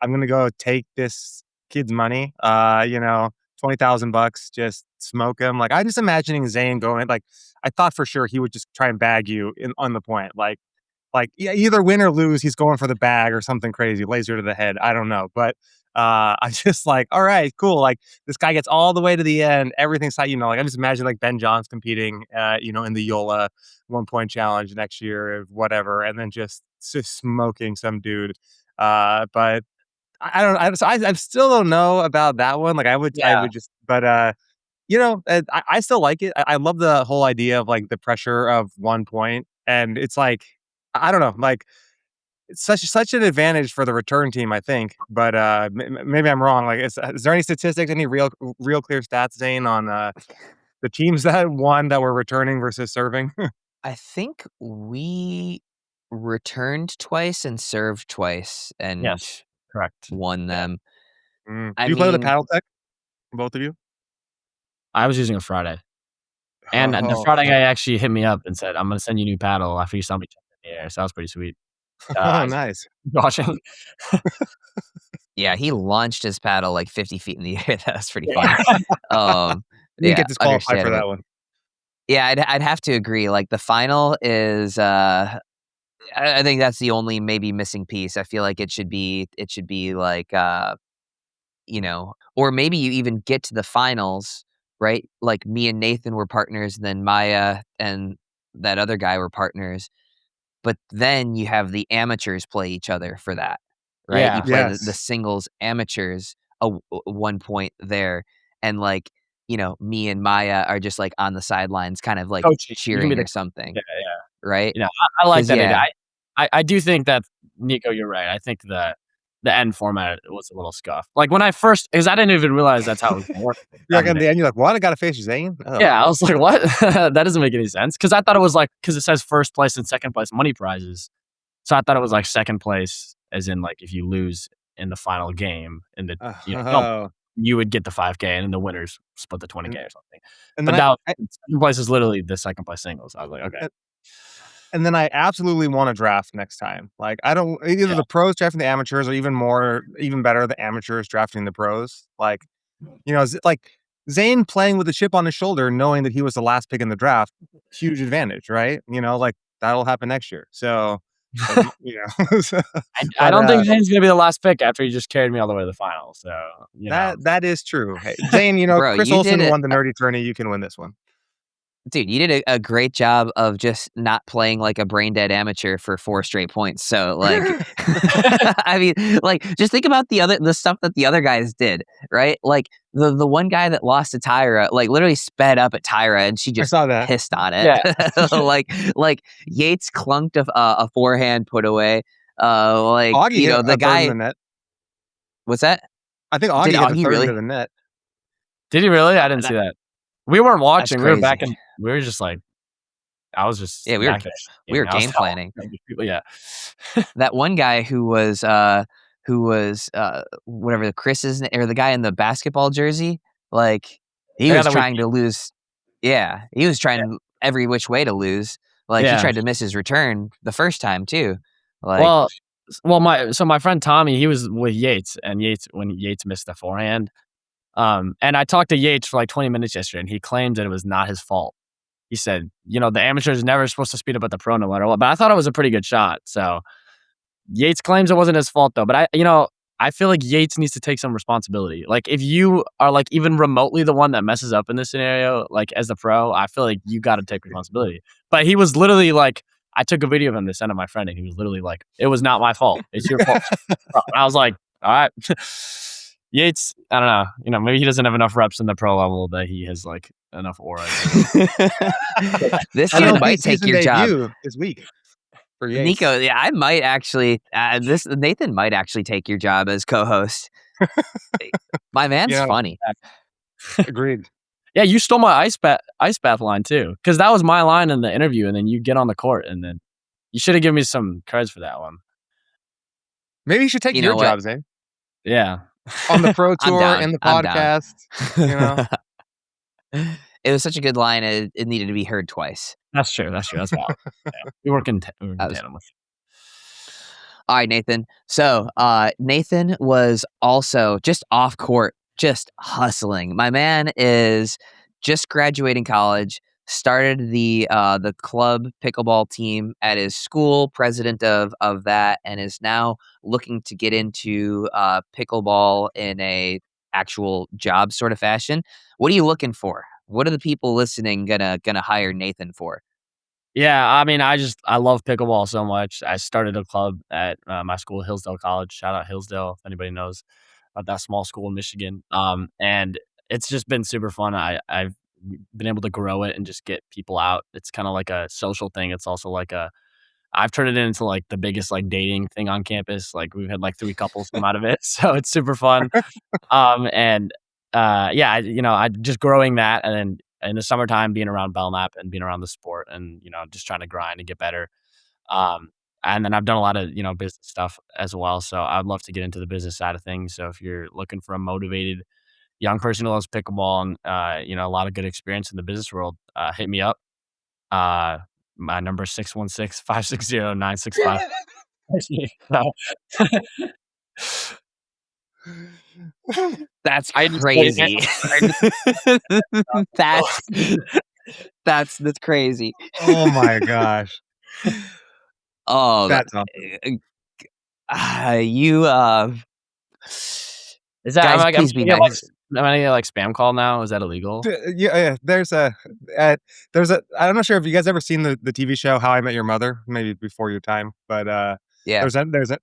I'm gonna go take this kid's money, 20,000 bucks, just smoke him. Like, I just imagining Zane going like, I thought for sure he would just try and bag you on the point. Like yeah, either win or lose, he's going for the bag or something crazy, laser to the head. I don't know, but I just like, all right, cool. Like this guy gets all the way to the end, everything's like like I just imagine like Ben Johns competing, in the Yola 1 Point challenge next year or whatever, and then just smoking some dude. But I don't, I still don't know about that one. Like I Yeah. would just, but I still like it. I love the whole idea of like the pressure of 1 point, and it's like I don't know, like it's such an advantage for the return team, I think. But maybe I'm wrong. Like, is there any statistics, any real clear stats, Zane, on the teams that won that were returning versus serving? I think we returned twice and served twice and Yes. Correct. won Yeah. them. I Do you play with a mean, paddle tech, both of you? I was using a Friday. And the Oh, Friday guy actually hit me up and said, "I'm gonna send you a new paddle after you saw me jump in the air." So that was pretty sweet. oh, I was nice. watching. yeah, he launched his paddle like 50 feet in the air. That was pretty funny. Yeah. Um, You didn't yeah, get disqualified for understandable. that one. Yeah, I'd have to agree. Like the final is, I think that's the only maybe missing piece. I feel like it should be like, or maybe you even get to the finals, right? Like me and Nathan were partners, and then Maya and that other guy were partners. But then you have the amateurs play each other for that, right? Yeah. You play the Yes. singles amateurs 1 point there, and like me and Maya are just like on the sidelines, kind of like Coaching. You can be cheering the or something, yeah. right? I like 'Cause, that idea. yeah, I do think that Nico, you're right. I think the end format was a little scuffed. Like when I first, because I didn't even realize that's how it was gonna work. You're like, in the end, you're like, "What? I gotta face Zane?" Oh. Yeah, I was like, what? That doesn't make any sense. Because I thought it was like, because it says first place and second place money prizes. So I thought it was like second place, as in like if you lose in the final game in the double, Oh. you would get the 5K and then the winners split the 20K And or something. and But then that I second place is literally the second place singles. I was like, okay. and then I absolutely wanna draft next time. Like, I don't either Yeah. the pros drafting the amateurs or even better, the amateurs drafting the pros. Like, like Zane playing with a chip on his shoulder, knowing that he was the last pick in the draft, huge advantage, right? Like that'll happen next year. So, like, so- I but don't think Zane's gonna be the last pick after he just carried me all the way to the final. So that is true. Hey, Zane, bro, Chris you did Olsen it. won the nerdy tourney. You can win this one. Dude, you did a great job of just not playing like a brain dead amateur for 4 straight points. So like, I mean, like just think about the stuff that the other guys did, right? Like the one guy that lost to Tyra, like literally sped up at Tyra and she I just saw that. pissed on it. yeah. like Yates clunked a forehand put away. Augie hit The a third in guy, the net. what's that? I think Did Augie hit a Augie third into really? the net. Did he really? I didn't see that. We weren't That's watching. We were back crazy. in. We were just like, I was just Yeah, back there. we were I was game planning. people. Yeah. That one guy who was whatever Chris's or the guy in the basketball jersey, like he Yeah, was that we trying to lose. Yeah, he was trying every which way to lose. Like he yeah. tried to miss his return the first time too. Like Well, my friend Tommy, he was with Yates, and when Yates missed the forehand, and I talked to Yates for like 20 minutes yesterday, and he claimed that it was not his fault. He said, the amateur is never supposed to speed up at the pro no matter what. But I thought it was a pretty good shot. So Yates claims it wasn't his fault though. But I feel like Yates needs to take some responsibility. Like if you are like even remotely the one that messes up in this scenario, like as the pro, I feel like you got to take responsibility. But he was literally like, I took a video of him to send to my friend, and he was literally like, "It was not my fault. It's your fault." And I was like, "All right." Yates, I don't know. Maybe he doesn't have enough reps in the pro level that he has like enough aura. this dude MLP might take season your job. debut this week for Yates. Nico, yeah, I might actually this Nathan might actually take your job as co-host. My man's funny. Agreed. Yeah, you stole my ice bath line too, because that was my line in the interview, and then you get on the court, and then you should have given me some creds for that one. Maybe you should take You your know what? job, Zane, Yeah, on the pro I'm tour down. and the I'm down. podcast. It was such a good line. It needed to be heard twice. that's true. That's valid. Yeah. We work in That was tandem with. all right, Nathan. So, Nathan was also just off court, just hustling. My man is just graduating college, started the club pickleball team at his school, president of that, and is now looking to get into pickleball in a actual job sort of fashion. What are you looking for? What are the people listening gonna hire Nathan for? Yeah, I mean, I love pickleball so much. I started a club at my school, Hillsdale College. Shout out Hillsdale if anybody knows about that small school in Michigan. And it's just been super fun. I've been able to grow it and just get people out. It's kind of like a social thing. It's also like I've turned it into like the biggest like dating thing on campus. Like we've had like 3 couples come out of it, so it's super fun. And yeah, I just growing that, and then in the summertime being around Belknap and being around the sport, and just trying to grind and get better. Um, and then I've done a lot of business stuff as well. So I'd love to get into the business side of things. So if you're looking for a motivated young person who loves pickleball and a lot of good experience in the business world, hit me up. My number is 616-560-9655. That's I just played crazy. that's that's crazy. Oh my gosh, Oh, that's awesome. you Is that guys, I'm please be gonna get like nice. am I getting like spam call now? Is that illegal? Yeah. There's a. I'm not sure if you guys ever seen the TV show How I Met Your Mother, maybe before your time, but Yeah.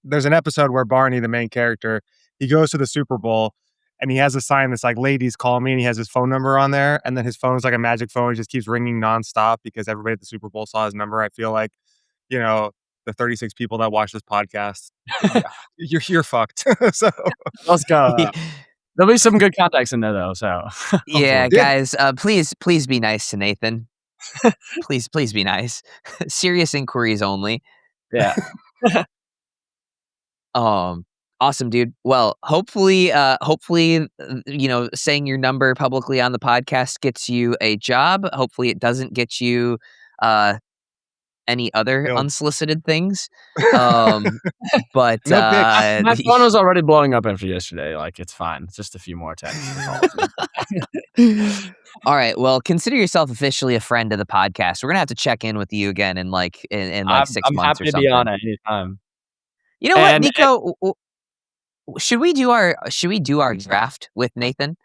there's an episode where Barney, the main character, he goes to the Super Bowl and he has a sign that's like "Ladies, call me," and he has his phone number on there, and then his phone's like a magic phone; it just keeps ringing nonstop because everybody at the Super Bowl saw his number. I feel like, the 36 people that watch this podcast, yeah, you're fucked. So Let's go. There'll be some good contacts in there though. So Yeah, hopefully. guys, please be nice to Nathan. Please be nice. Serious inquiries only. Yeah. Awesome, dude. Well, hopefully, saying your number publicly on the podcast gets you a job. Hopefully, it doesn't get you any other Killed. unsolicited things. But No pics. My phone was already blowing up after yesterday. Like, it's fine. It's just a few more texts. All right. Well, consider yourself officially a friend of the podcast. We're gonna have to check in with you again in like 6 months I'm or happy to something. be on at any time. You know what, And- Nico? Should we do our draft with Nathan?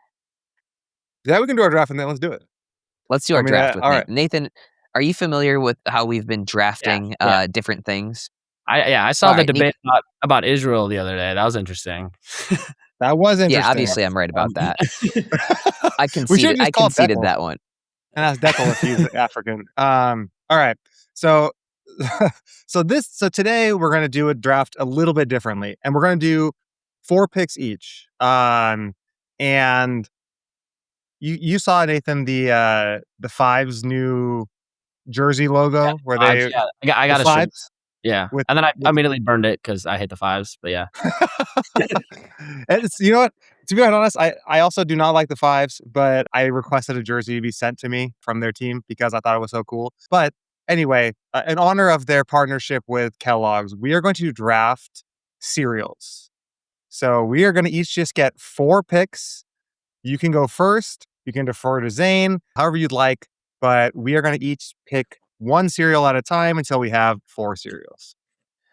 Yeah, we can do our draft and then let's do it. Let's do our draft with all Nathan. right. Nathan, are you familiar with how we've been drafting Yeah. different things? I saw All the right, debate about Israel the other day. That was interesting. That was interesting. Yeah, obviously I'm right about that. I We should conceded. just I call it conceded Deckel. that one. And ask Deckel if he's African. All right. So today we're gonna do a draft a little bit differently, and we're gonna do 4 picks each. And you saw, Nathan, the Fives new jersey logo where they I got the a Fives. Yeah, With- and then I immediately burned it because I hate the Fives. But yeah, And you know what? To be honest, I also do not like the Fives, but I requested a jersey to be sent to me from their team because I thought it was so cool. But anyway, in honor of their partnership with Kellogg's, we are going to draft cereals. So we are going to each just get 4 picks. You can go first. You can defer to Zane, however you'd like. But we are going to each pick 1 cereal at a time until we have 4 cereals.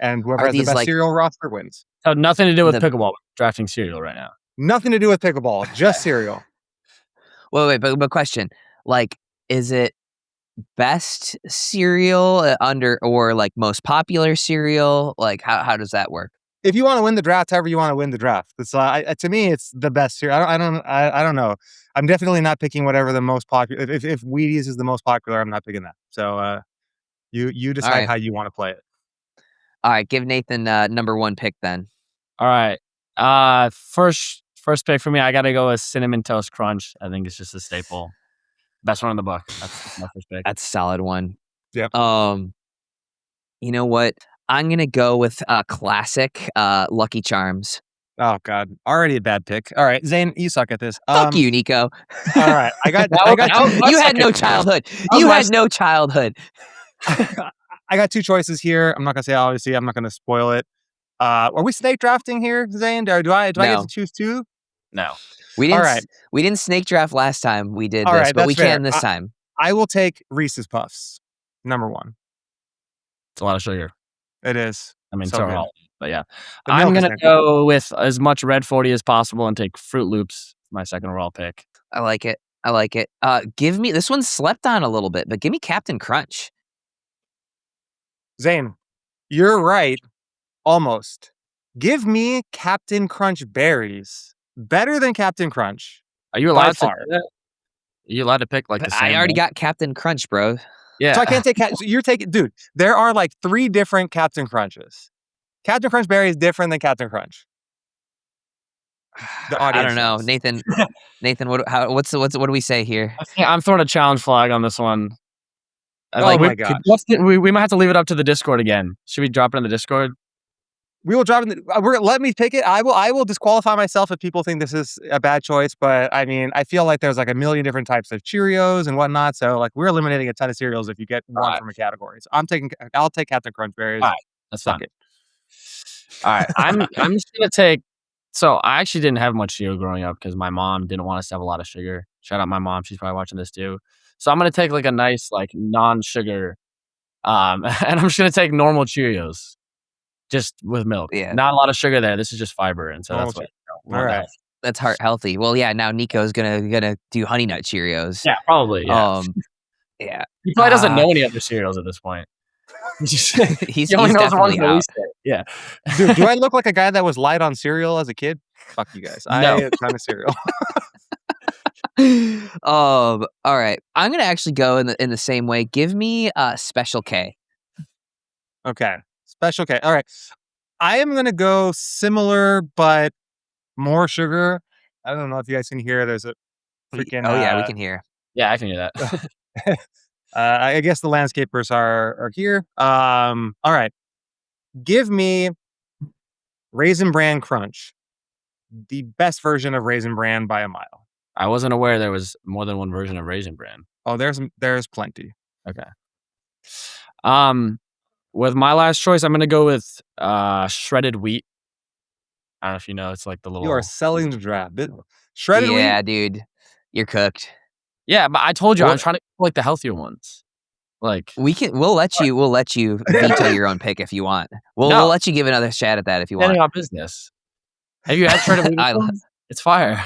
And whoever Are has the these best like- cereal roster wins. so nothing to do with The- pickleball. Drafting cereal right now. Nothing to do with pickleball, just cereal. Wait, but question. Like, is it best cereal under or like most popular cereal? Like, how does that work? If you want to win the draft, however you want to win the draft, it's to me, it's the best cereal. I don't know. I'm definitely not picking whatever the most popular. If Wheaties is the most popular, I'm not picking that. So you decide right. how you want to play it. All right, give Nathan number 1 pick then. All right. First pick for me, I got to go with Cinnamon Toast Crunch. I think it's just a staple. Best one in the book. That's my first pick. That's a solid one. Yep. You know what? I'm gonna go with classic Lucky Charms. Oh God, already a bad pick. All right, Zane, you suck at this. Fuck you, Nico. All right, I got You had no childhood. You had no childhood. I got 2 choices here. I'm not gonna say obviously. I'm not gonna spoil it. Are we snake drafting here, Zane? Do I get No. to choose 2? No. We didn't. All right. We didn't snake draft last time. We did All this, right, but we that's fair. can this time. I will take Reese's Puffs, number 1. It's a lot of sugar. It is. I mean, So so good. all, but yeah. The milk I'm is going to fantastic. go with as much Red 40 as possible and take Fruit Loops, my second overall pick. I like it. Give me this one slept on a little bit, but give me Captain Crunch. Zane, you're right. Almost. Give me Captain Crunch berries. Better than Captain Crunch. Are you By allowed to far. do that? Are you allowed to pick like the same I already one? got Captain Crunch, bro. Yeah. So I can't take so you're taking, dude, there are like 3 different Captain Crunches. Captain Crunch berry is different than Captain Crunch. The I audience don't know, knows. Nathan. What do we say here? I'm throwing a challenge flag on this one. Oh my gosh. We might have to leave it up to the Discord again. Should we drop it in the Discord? We will drop in let me pick it. I will disqualify myself if people think this is a bad choice, but I mean, I feel like there's like a million different types of Cheerios and whatnot, so like we're eliminating a ton of cereals if you get one Alright. from a category. So I'll take Captain Crunch berries. Alright. That's Fuck fine. it. All right. I'm just gonna take. So I actually didn't have much cereal growing up because my mom didn't want us to have a lot of sugar. Shout out my mom; she's probably watching this too. So I'm gonna take like a nice like non-sugar, and I'm just gonna take normal Cheerios, just with milk. Yeah. Not a lot of sugar there. This is just fiber, and so Normal that's what. All right. That's heart healthy. Well, yeah. Now Nico's gonna do Honey Nut Cheerios. Yeah, probably. Yeah. Yeah. He probably doesn't know any other cereals at this point. He's he only knows the ones definitely that we out. say. Yeah. Dude, do I look like a guy that was light on cereal as a kid? Fuck you guys. I No. ate a ton of cereal. All right. I'm gonna actually go in the same way. Give me Special K. Okay. Special K. All right. I am gonna go similar but more sugar. I don't know if you guys can hear. There's a freaking. Oh yeah, we can hear. Yeah, I can hear that. I guess the landscapers are here. All right. Give me Raisin Bran Crunch, the best version of Raisin Bran by a mile. I wasn't aware there was more than one version of Raisin Bran. Oh, there's plenty. Okay. With my last choice, I'm gonna go with shredded wheat. I don't know if you know, it's like the little. You are selling the draft. Shredded wheat. Yeah, dude, you're cooked. Yeah, but I told you What? I'm trying to go like the healthier ones. Like We'll let you veto your own pick if you want. We'll let you give another shot at that if you want. None of your business. Have you had shredded wheat? It's fire.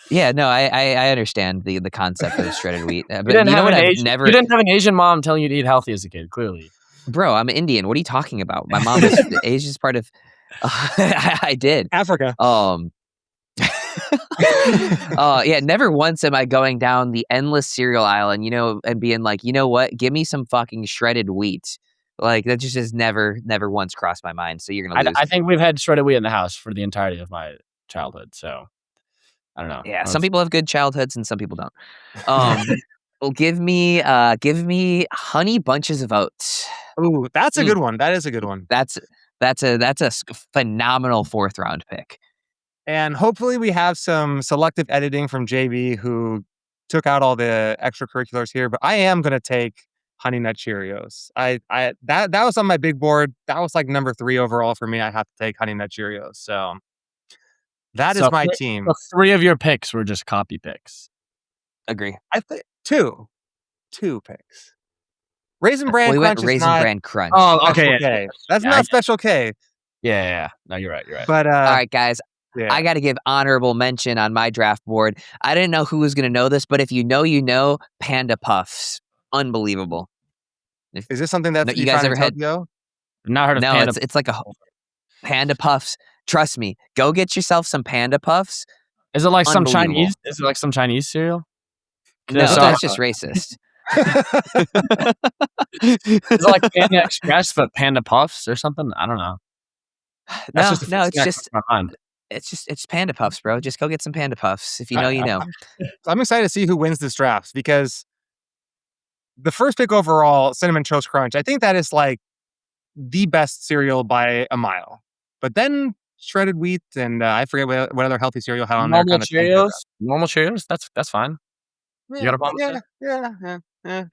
Yeah, no, I understand the concept of shredded wheat. But You didn't you know have what? an I've Asian, never, you didn't have an Asian mom telling you to eat healthy as a kid. Clearly, bro. I'm Indian. What are you talking about? My mom is Asia's part of. I did. Africa. Yeah, never once am I going down the endless cereal aisle and being like, you know what? Give me some fucking shredded wheat. Like that just has never once crossed my mind. So you're gonna lose. I think we've had shredded wheat in the house for the entirety of my childhood. So I don't know. Yeah, some people have good childhoods and some people don't. Well, give me honey bunches of oats. Ooh, that's a good one. That is a good one. That's a phenomenal 4th round pick. And hopefully we have some selective editing from JB who took out all the extracurriculars here. But I am gonna take Honey Nut Cheerios. That was on my big board. That was like number 3 overall for me. I have to take Honey Nut Cheerios. So that is my team. So 3 of your picks were just copy picks. Agree. I think 2 picks. Raisin Bran we Crunch went is Raisin not Bran Crunch. Oh, okay. K. That's not Special K. Yeah. No, you're right. But all right, guys. yeah. I got to give honorable mention on my draft board. I didn't know who was going to know this, but if you know, you know, Panda Puffs. Unbelievable. Is this something that you guys ever had? Tokyo? Not heard of No, Panda. it's like a Panda Puffs. Trust me. Go get yourself some Panda Puffs. Is it like some Chinese? Is it like some Chinese cereal? No, that's just racist. Is it like Panda Express but Panda Puffs or something? I don't know. It's Panda Puffs, bro. Just go get some Panda Puffs. If you know, you know. I'm excited to see who wins this draft because the first pick overall, Cinnamon Toast Crunch, I think that is like the best cereal by a mile. But then shredded wheat and I forget what other healthy cereal had on there. Normal Cheerios. That's fine. Yeah, You got a problem with that? Yeah.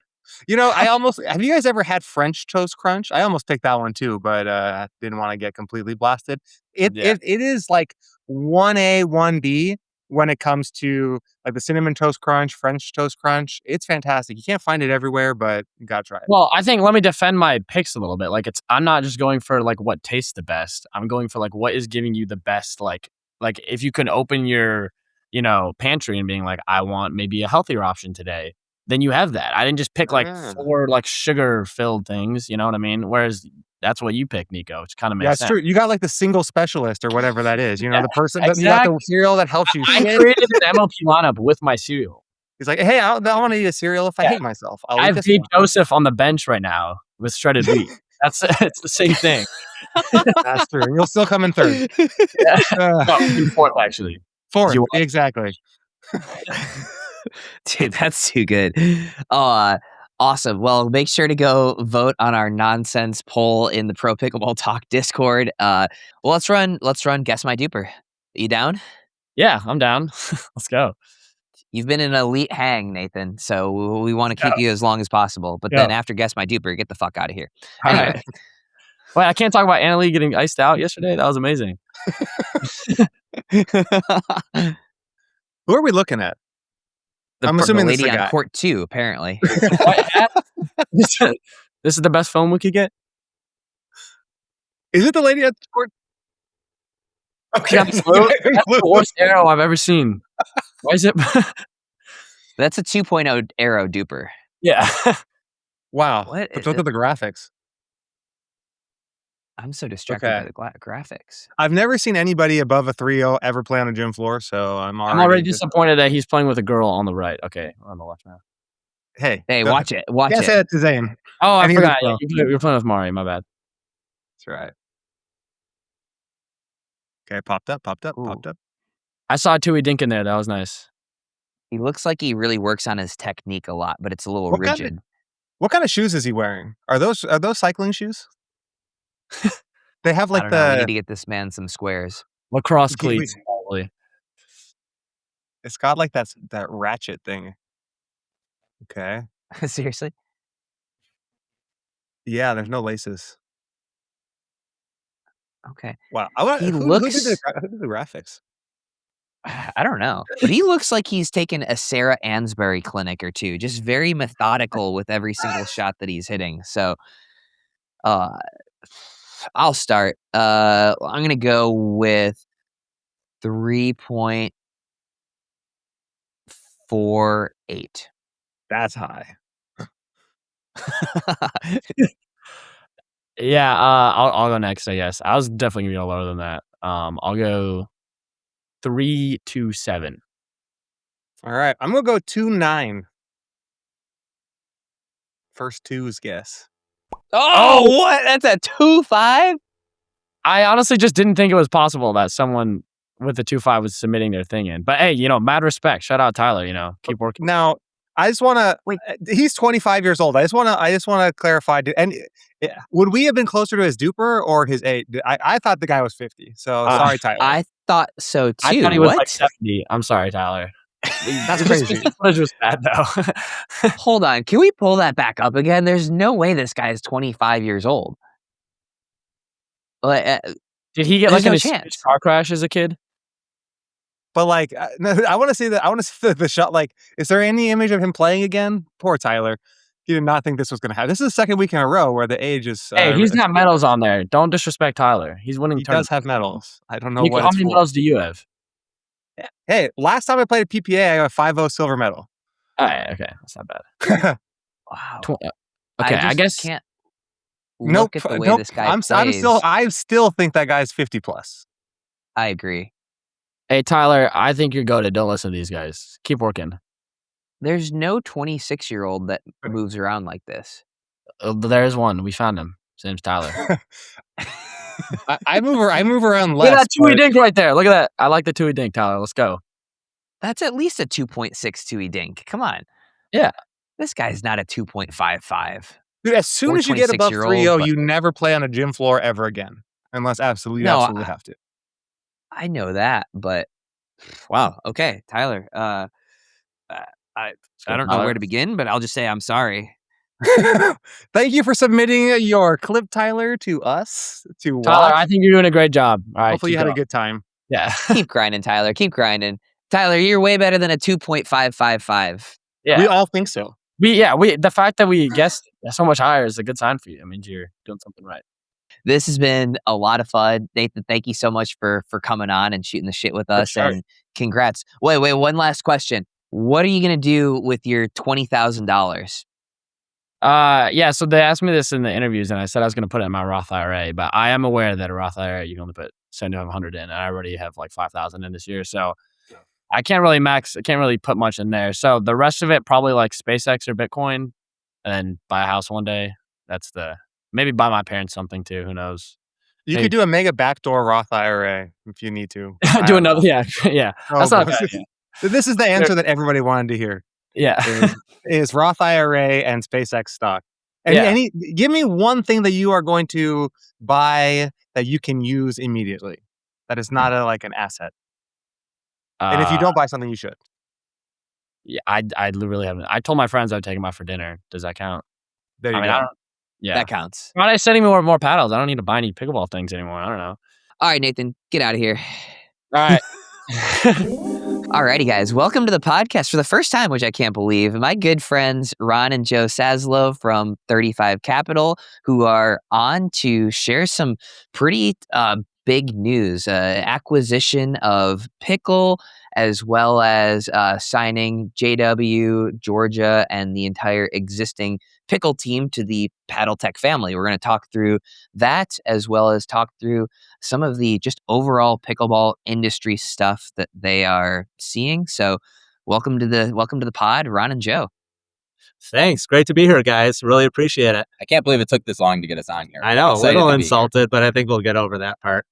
You know, have you guys ever had French Toast Crunch? I almost picked that one too, but I didn't want to get completely blasted. It is like 1A, 1B when it comes to like the Cinnamon Toast Crunch, French Toast Crunch. It's fantastic. You can't find it everywhere, but you gotta try it. Well, I think let me defend my picks a little bit. Like I'm not just going for like what tastes the best. I'm going for like what is giving you the best. Like if you can open your pantry and being like, I want maybe a healthier option today, then you have that. I didn't just pick like 4 like sugar filled things. You know what I mean? Whereas that's what you pick, Nico. Which kind of makes sense. That's true. You got like the single specialist or whatever that is. You know, the person that you got the cereal that helps you. I created an MLP lineup with my cereal. He's like, hey, I want to eat a cereal if I hate myself. I have Gabe Joseph on the bench right now with shredded wheat. It's the same thing. That's true. You'll still come in 3rd. No, in 4th actually. 4th, exactly. Dude, that's too good. Awesome. Well, make sure to go vote on our nonsense poll in the Pro Pickleball Talk Discord. Well, let's run Guess My Duper. You down? Yeah, I'm down. Let's go. You've been an elite hang, Nathan, so we want to keep you as long as possible. But then after Guess My Duper, get the fuck out of here. Anyway. Right. Wait, I can't talk about Anna Leigh getting iced out yesterday. That was amazing. Who are we looking at? I'm assuming the lady this is on court 2, apparently. This is the best phone we could get. Is it the lady at court? Okay, That's the worst arrow I've ever seen. Why is it? That's a 2.0 arrow duper. Yeah. Wow. What But is look it? at the graphics. I'm so distracted by Okay. the graphics. I've never seen anybody above a 3-0 ever play on a gym floor, so I'm I'm already already disappointed that he's playing with a girl on the right. Okay, on the left now. Hey, Watch it. Watch can't it. say that to Zane. Oh, I And he's a forgot. pro. You're playing with Mari. My bad. That's right. Okay, popped up. Ooh. I saw a Tui Dink in there. That was nice. He looks like he really works on his technique a lot, but it's a little rigid. What kind of shoes is he wearing? Are those cycling shoes? They have I like don't know. We need to get this man some squares. Lacrosse cleats, probably. It's got like that ratchet thing. Okay. Seriously? Yeah, there's no laces. Okay. Wow. He Who looks. did the graphics? I don't know, but he looks like he's taken a Sarah Ansbury clinic or two, just very methodical with every single shot that he's hitting. So, I'll start. I'm gonna go with 3.48. That's high. Yeah, I'll go next, I guess. I was definitely gonna go lower than that. I'll go 3.27. All right. I'm gonna go 2.9. First twos guess. Oh, what? That's a 2.5? I honestly just didn't think it was possible that someone with a 2.5 was submitting their thing in. But hey, mad respect. Shout out Tyler. Keep working. Now, I just want to. Wait. He's 25 years old. I just want to clarify. Would we have been closer to his duper or his age? I thought the guy was 50. So sorry, Tyler. I thought so too. I thought he was what? like 70. I'm sorry, Tyler. That's crazy. Footage was bad though. Hold on. Can we pull that back up again? There's no way this guy is 25 years old. Like, Did he get There's like no in a chance. car crash as a kid? But like, I want to see that. I want to see the shot. Like, is there any image of him playing again? Poor Tyler. He did not think this was going to happen. This is the second week in a row where the age is. Hey, he's got medals on there. Don't disrespect Tyler. He's winning. He does have medals. I don't know what. How many medals do you have? Hey, last time I played at PPA, I got a 5.0 silver medal. All right, okay, that's not bad. Wow. Okay, I guess can't look at the way this guy plays. I still think that guy's 50 plus. I agree. Hey, Tyler, I think you're goated. Don't listen to these guys. Keep working. There's no 26-year-old that moves around like this. There's one. We found him. His name's Tyler. I move around less. Look at that Tui Dink right there. Look at that. I like the Tui Dink, Tyler. Let's go. That's at least a 2.6 Tui Dink. Come on. Yeah. This guy's not a 2.55. Dude, as soon Or as you get above 26-year-old, 3.0, you never play on a gym floor ever again. Unless absolutely have to. I know that, but wow. Okay, Tyler. I don't know where to begin, but I'll just say I'm sorry. Thank you for submitting your clip, Tyler, to us to watch. Tyler, I think you're doing a great job. All right, hopefully you had a good time. Yeah. Keep grinding, Tyler. Keep grinding. Tyler, you're way better than a 2.555. Yeah. We all think so. The fact that we guessed so much higher is a good sign for you. It means you're doing something right. This has been a lot of fun. Nathan, thank you so much for coming on and shooting the shit with us. Sure. And congrats. Wait, one last question. What are you going to do with your $20,000? Yeah, so they asked me this in the interviews, and I said I was going to put it in my Roth IRA, but I am aware that a Roth IRA, you can only put $7,500 in, and I already have like $5,000 in this year, so I can't really put much in there. So the rest of it, probably like SpaceX or Bitcoin, and then buy a house one day. Maybe buy my parents something too, who knows. You could do a mega backdoor Roth IRA if you need to. Do another, yeah. That's not bad. This is the answer that everybody wanted to hear. Yeah. is Roth IRA and SpaceX stock. And give me one thing that you are going to buy that you can use immediately. That is not an asset. And if you don't buy something, you should. Yeah, I literally haven't. I told my friends I'd take them out for dinner. Does that count? There you go. That counts. Why don't I send me more paddles? I don't need to buy any pickleball things anymore. I don't know. All right, Nathan, get out of here. All right. Alrighty, guys. Welcome to the podcast for the first time, which I can't believe. My good friends, Ron and Joe Saslow from 35 Capital, who are on to share some pretty big news, acquisition of PIKKL, as well as signing JW, Jorja, and the entire existing PIKKL team to the Paddletek family. We're going to talk through that, as well as talk through some of the just overall pickleball industry stuff that they are seeing. So welcome to the pod, Ron and Joe. Thanks. Great to be here, guys. Really appreciate it. I can't believe it took this long to get us on here. I know, a Excited little to be here. insulted, but I think we'll get over that part.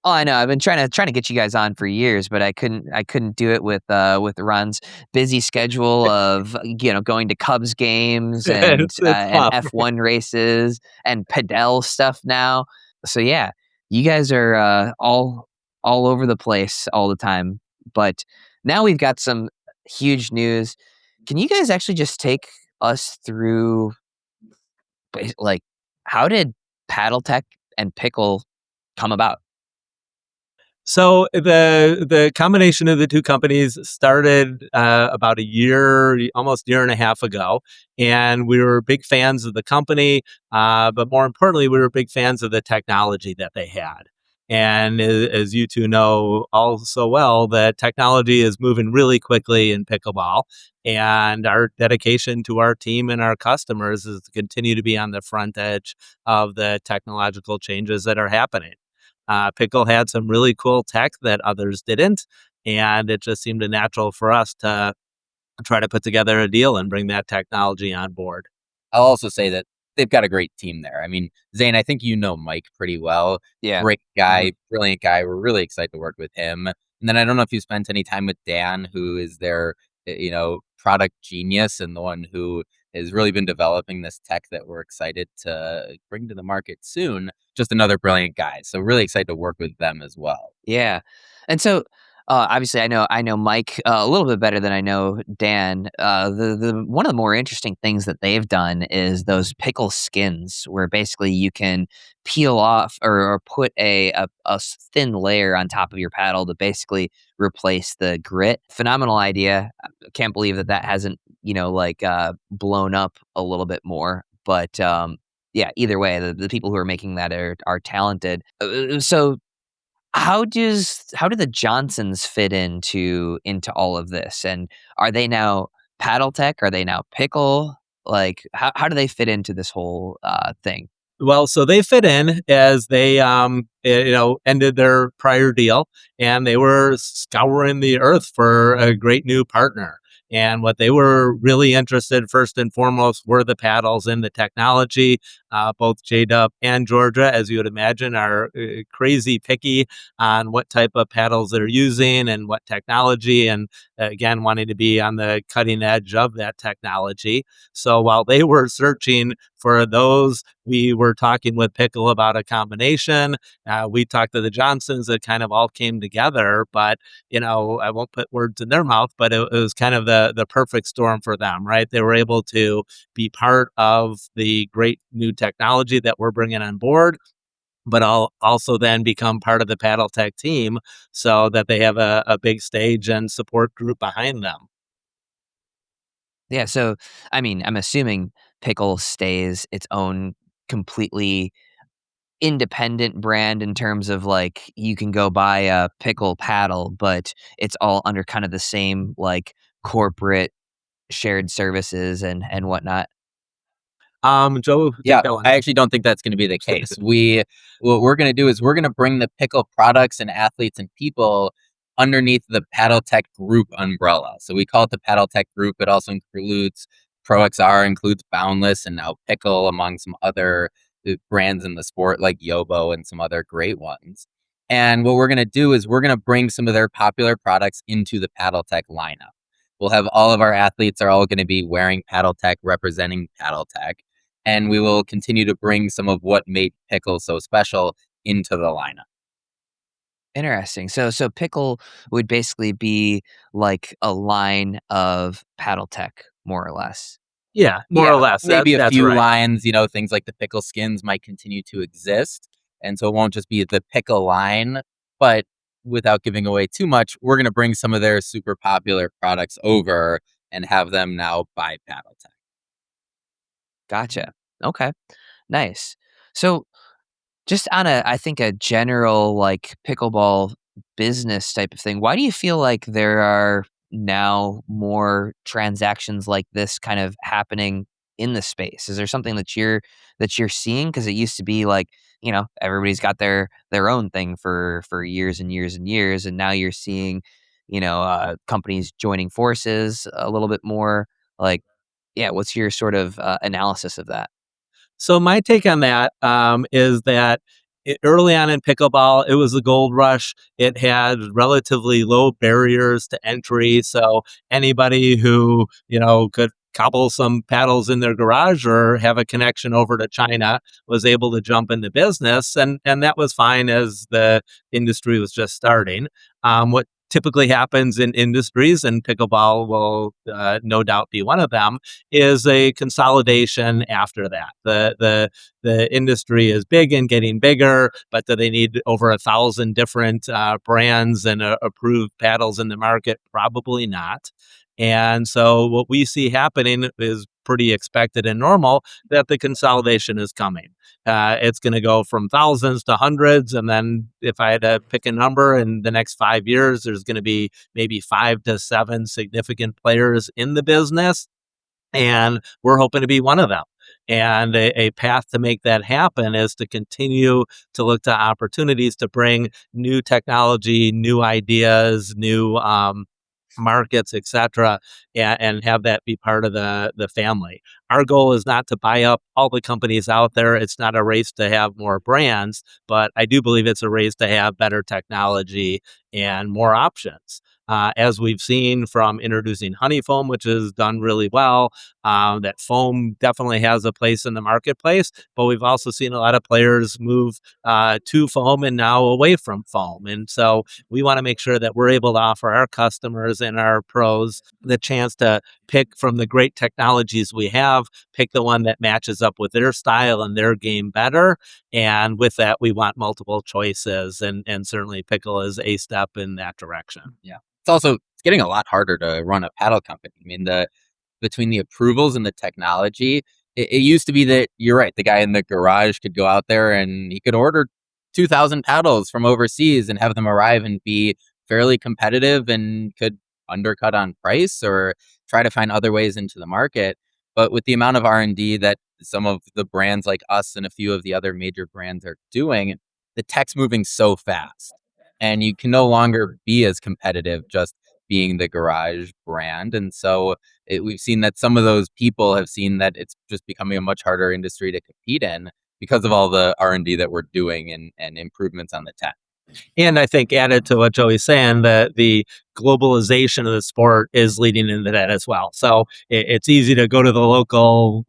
Oh, I know. I've been trying to get you guys on for years, but I couldn't do it with Ron's busy schedule of going to Cubs games and It's and tough. F1 races and Padel stuff now. So yeah, you guys are all over the place all the time. But now we've got some huge news. Can you guys actually just take us through, like, how did Paddletek and PIKKL come about? So the combination of the two companies started about a year, almost year and a half ago, and we were big fans of the company, but more importantly, we were big fans of the technology that they had. And as you two know all so well, the technology is moving really quickly in pickleball, and our dedication to our team and our customers is to continue to be on the front edge of the technological changes that are happening. PIKKL had some really cool tech that others didn't, and it just seemed a natural for us to try to put together a deal and bring that technology on board. I'll also say that they've got a great team there. I mean, Zane, I think you know Mike pretty well. Yeah. Great guy, brilliant guy. We're really excited to work with him. And then I don't know if you spent any time with Dan, who is their, product genius and the one who has really been developing this tech that we're excited to bring to the market soon. Just another brilliant guy. So really excited to work with them as well. Yeah. And so obviously I know Mike a little bit better than I know Dan. The one of the more interesting things that they've done is those PIKKL skins, where basically you can peel off or put a thin layer on top of your paddle to basically replace the grit. Phenomenal idea. I can't believe that hasn't blown up a little bit more. But yeah, either way, the people who are making that are talented. So how do the Johnsons fit into all of this? And are they now Paddletek? Are they now PIKKL? Like, how do they fit into this whole thing? Well, so they fit in as they, ended their prior deal, and they were scouring the earth for a great new partner. And what they were really interested, first and foremost, were the paddles and the technology. Both J-Dub and Jorja, as you would imagine, are crazy picky on what type of paddles they're using and what technology, and again, wanting to be on the cutting edge of that technology. So while they were searching for those, we were talking with PIKKL about a combination. We talked to the Johnsons. It kind of all came together, but I won't put words in their mouth, but it was kind of the perfect storm for them, right? They were able to be part of the great new technology that we're bringing on board, but I'll also then become part of the Paddletek team so that they have a big stage and support group behind them. Yeah. So I mean, I'm assuming PIKKL stays its own completely independent brand in terms of, like, you can go buy a PIKKL paddle, but it's all under kind of the same, like, corporate shared services and whatnot. Joe, Yeah, take that one. I actually don't think that's going to be the case. What we're going to do is we're going to bring the PIKKL products and athletes and people underneath the Paddletek Group umbrella. So we call it the Paddletek Group. It also includes ProXR, includes Boundless, and now PIKKL, among some other brands in the sport like Yobo and some other great ones. And what we're going to do is we're going to bring some of their popular products into the Paddletek lineup. We'll have all of our athletes are all going to be wearing Paddletek, representing Paddletek. And we will continue to bring some of what made PIKKL so special into the lineup. Interesting. So PIKKL would basically be like a line of Paddletek, more or less. Yeah, more or less. Maybe a that's few right. lines, things like the PIKKL skins might continue to exist. And so it won't just be the PIKKL line, but without giving away too much, we're going to bring some of their super popular products over and have them now by Paddletek. Gotcha. Okay. Nice. So Just on I think a general like pickleball business type of thing, why do you feel like there are now more transactions like this kind of happening in the space? Is there something that you're seeing? Because it used to be like, everybody's got their own thing for years and years and years, and now you're seeing, companies joining forces a little bit more. Like, yeah, what's your sort of analysis of that? So my take on that is that early on in pickleball, it was a gold rush. It had relatively low barriers to entry, so anybody who could cobble some paddles in their garage or have a connection over to China was able to jump into business, and that was fine as the industry was just starting. What typically happens in industries, and pickleball will no doubt be one of them, is a consolidation after that. The industry is big and getting bigger, but do they need over 1,000 different brands and approved paddles in the market? Probably not. And so what we see happening is pretty expected and normal, that the consolidation is coming. It's going to go from thousands to hundreds. And then if I had to pick a number in the next 5 years, there's going to be maybe 5 to 7 significant players in the business. And we're hoping to be one of them. And a path to make that happen is to continue to look to opportunities to bring new technology, new ideas, new markets, etc., and have that be part of the family. Our goal is not to buy up all the companies out there. It's not a race to have more brands, but I do believe it's a race to have better technology and more options. As we've seen from introducing honey foam, which has done really well, that foam definitely has a place in the marketplace, but we've also seen a lot of players move to foam and now away from foam. And so we want to make sure that we're able to offer our customers and our pros the chance to pick from the great technologies we have, pick the one that matches up with their style and their game better. And with that, we want multiple choices. And certainly PIKKL is a step in that direction. Yeah. It's getting a lot harder to run a paddle company. I mean, between the approvals and the technology, it used to be that you're right. The guy in the garage could go out there and he could order 2,000 paddles from overseas and have them arrive and be fairly competitive and could undercut on price or try to find other ways into the market. But with the amount of R&D that some of the brands like us and a few of the other major brands are doing, the tech's moving so fast. And you can no longer be as competitive just being the garage brand. And so we've seen that some of those people have seen that it's just becoming a much harder industry to compete in because of all the R&D that we're doing and improvements on the tech. And I think added to what Joey's saying, that the globalization of the sport is leading into that as well. So it's easy to go to the local,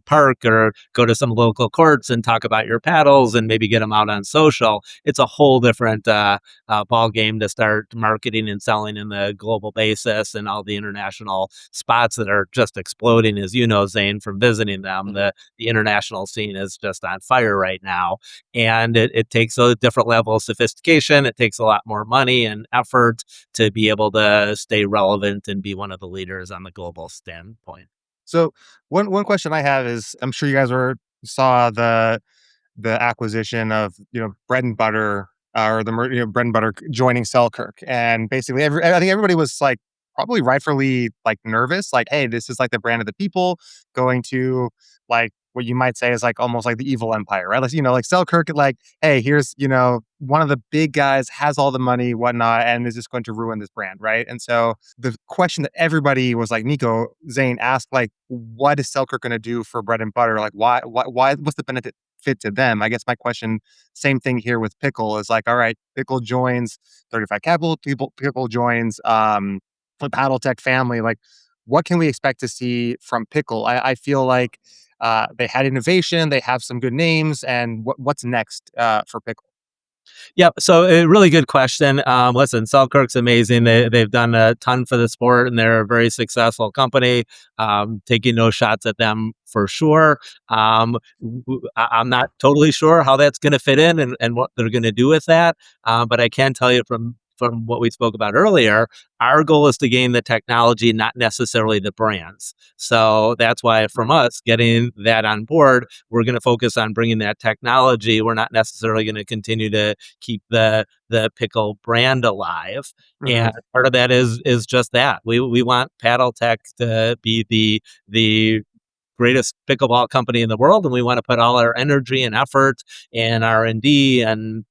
park or go to some local courts and talk about your paddles and maybe get them out on social. It's a whole different ball game to start marketing and selling in the global basis, and all the international spots that are just exploding, as you know, Zane, from visiting them. The international scene is just on fire right now, and it takes a different level of sophistication. It takes a lot more money and effort to be able to stay relevant and be one of the leaders on the global standpoint. So one question I have is, I'm sure you guys saw the acquisition of Bread and Butter, or the Bread and Butter joining Selkirk, and basically I think everybody was like probably rightfully like nervous, like, hey, this is like the brand of the people going to like what you might say is like almost like the evil empire, right? Like, like Selkirk, like, hey, here's one of the big guys has all the money, whatnot, and is just going to ruin this brand, right? And so the question that everybody was like, Nico, Zane asked, like, what is Selkirk going to do for Bread and Butter? Like, why, what's the benefit fit to them? I guess my question, same thing here with PIKKL, is like, all right, PIKKL joins 35 Capital, PIKKL joins the Paddletek family. Like, what can we expect to see from PIKKL? I feel like they had innovation, they have some good names, and what's next for PIKKL? Yep. So a really good question. Listen, Selkirk's amazing. They've done a ton for the sport, and they're a very successful company. Taking no shots at them for sure. I'm not totally sure how that's going to fit in and what they're going to do with that. But I can tell you from from what we spoke about earlier, our goal is to gain the technology, not necessarily the brands. So that's why from us getting that on board, we're going to focus on bringing that technology. We're not necessarily going to continue to keep the PIKKL brand alive. And part of that is just that. We want Paddletek to be the greatest pickleball company in the world, and we want to put all our energy and effort and R&D and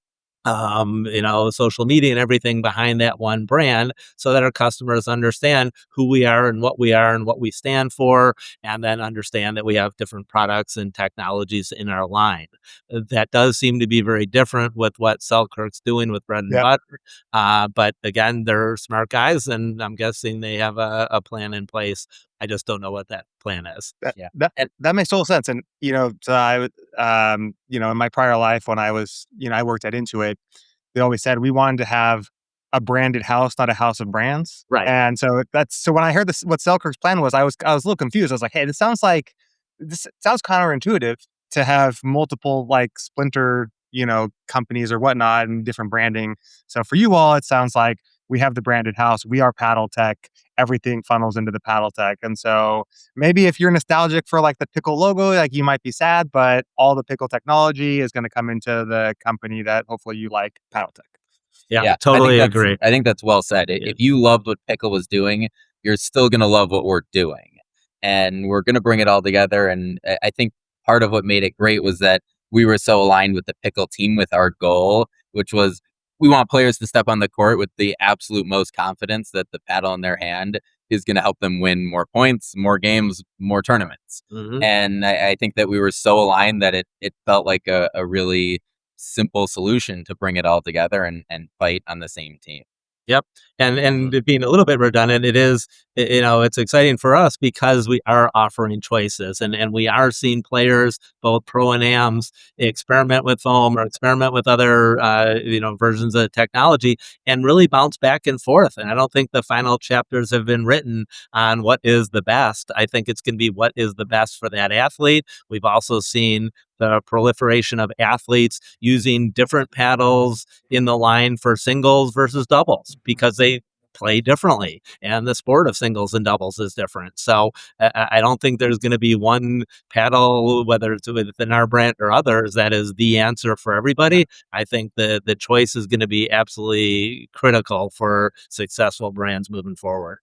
social media and everything behind that one brand so that our customers understand who we are and what we stand for, and then understand that we have different products and technologies in our line. That does seem to be very different with what Selkirk's doing with bread and butter. But again, they're smart guys, and I'm guessing they have a plan in place. I just don't know what that plan is. That makes total sense. And, so I would, in my prior life when I was, I worked at Intuit, they always said we wanted to have a branded house, not a house of brands. Right. And so so when I heard this, what Selkirk's plan was, I was a little confused. I was like, hey, this sounds counterintuitive to have multiple like splinter, companies or whatnot and different branding. So for you all, it sounds like we have the branded house. We are Paddletek. Everything funnels into the Paddletek. And so maybe if you're nostalgic for like the PIKKL logo, like you might be sad, but all the PIKKL technology is going to come into the company that hopefully you like, Paddletek. Yeah, totally agree. I think that's well said. If you loved what PIKKL was doing, you're still going to love what we're doing. And we're going to bring it all together. And I think part of what made it great was that we were so aligned with the PIKKL team with our goal, which was we want players to step on the court with the absolute most confidence that the paddle in their hand is going to help them win more points, more games, more tournaments. And I think that we were so aligned that it felt like a really simple solution to bring it all together and fight on the same team. Yep. And being a little bit redundant, it is, it's exciting for us because we are offering choices and we are seeing players, both pro and AMs, experiment with foam or experiment with other, versions of technology and really bounce back and forth. And I don't think the final chapters have been written on what is the best. I think it's going to be what is the best for that athlete. We've also seen the proliferation of athletes using different paddles in the line for singles versus doubles because they play differently and the sport of singles and doubles is different. So I don't think there's going to be one paddle, whether it's within our brand or others, that is the answer for everybody. I think the choice is going to be absolutely critical for successful brands moving forward.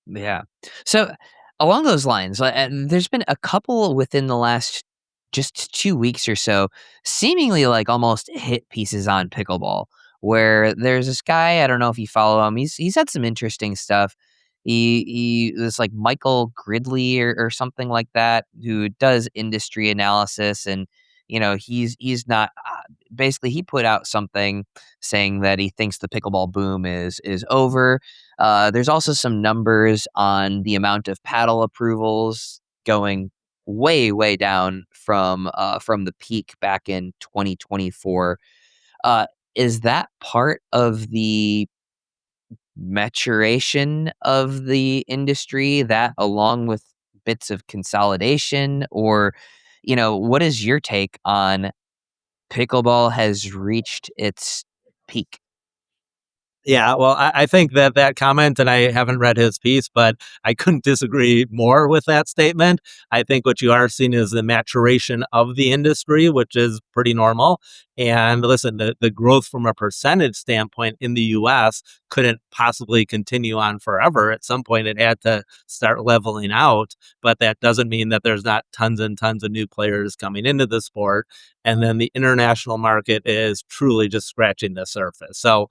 Yeah. So along those lines, there's been a couple within the last just 2 weeks or so, seemingly like almost hit pieces on pickleball, where there's this guy, I don't know if you follow him, he's had some interesting stuff. He this like Michael Gridley or something like that, who does industry analysis, and he's not basically he put out something saying that he thinks the pickleball boom is over. There's also some numbers on the amount of paddle approvals going way down from the peak back in 2024. Is that part of the maturation of the industry, that along with bits of consolidation, or what is your take on pickleball has reached its peak? Yeah, well, I think that comment, and I haven't read his piece, but I couldn't disagree more with that statement. I think what you are seeing is the maturation of the industry, which is pretty normal. And listen, the growth from a percentage standpoint in the U.S. couldn't possibly continue on forever. At some point, it had to start leveling out, but that doesn't mean that there's not tons and tons of new players coming into the sport. And then the international market is truly just scratching the surface. So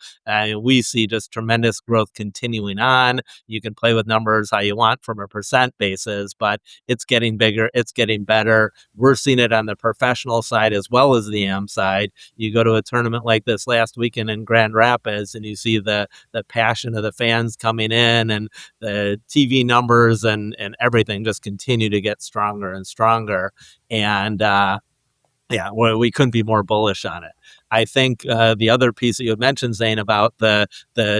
we see just tremendous growth continuing on. You can play with numbers how you want from a percent basis, but it's getting bigger. It's getting better. We're seeing it on the professional side as well as the AM side. You go to a tournament like this last weekend in Grand Rapids and you see the passion of the fans coming in, and the TV numbers and everything just continue to get stronger and stronger. And we couldn't be more bullish on it. I think the other piece that you had mentioned, Zane, about the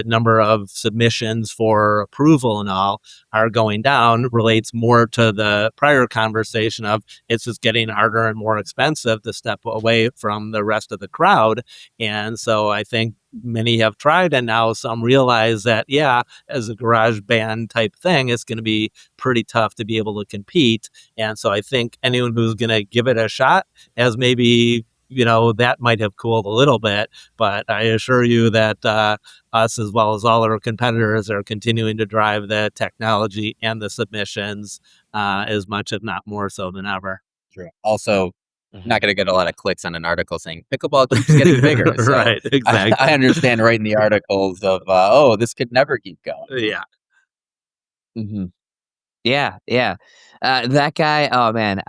number of submissions for approval and all are going down relates more to the prior conversation of it's just getting harder and more expensive to step away from the rest of the crowd. And so I think many have tried, and now some realize that, yeah, as a garage band type thing, it's going to be pretty tough to be able to compete. And so I think anyone who's going to give it a shot as maybe, that might have cooled a little bit, but I assure you that us, as well as all our competitors, are continuing to drive the technology and the submissions as much, if not more so than ever. True. Also, not going to get a lot of clicks on an article saying pickleball keeps getting bigger. So Right, exactly. I understand writing the articles of, oh, this could never keep going. Yeah. Mm-hmm. Yeah, yeah. That guy, oh man,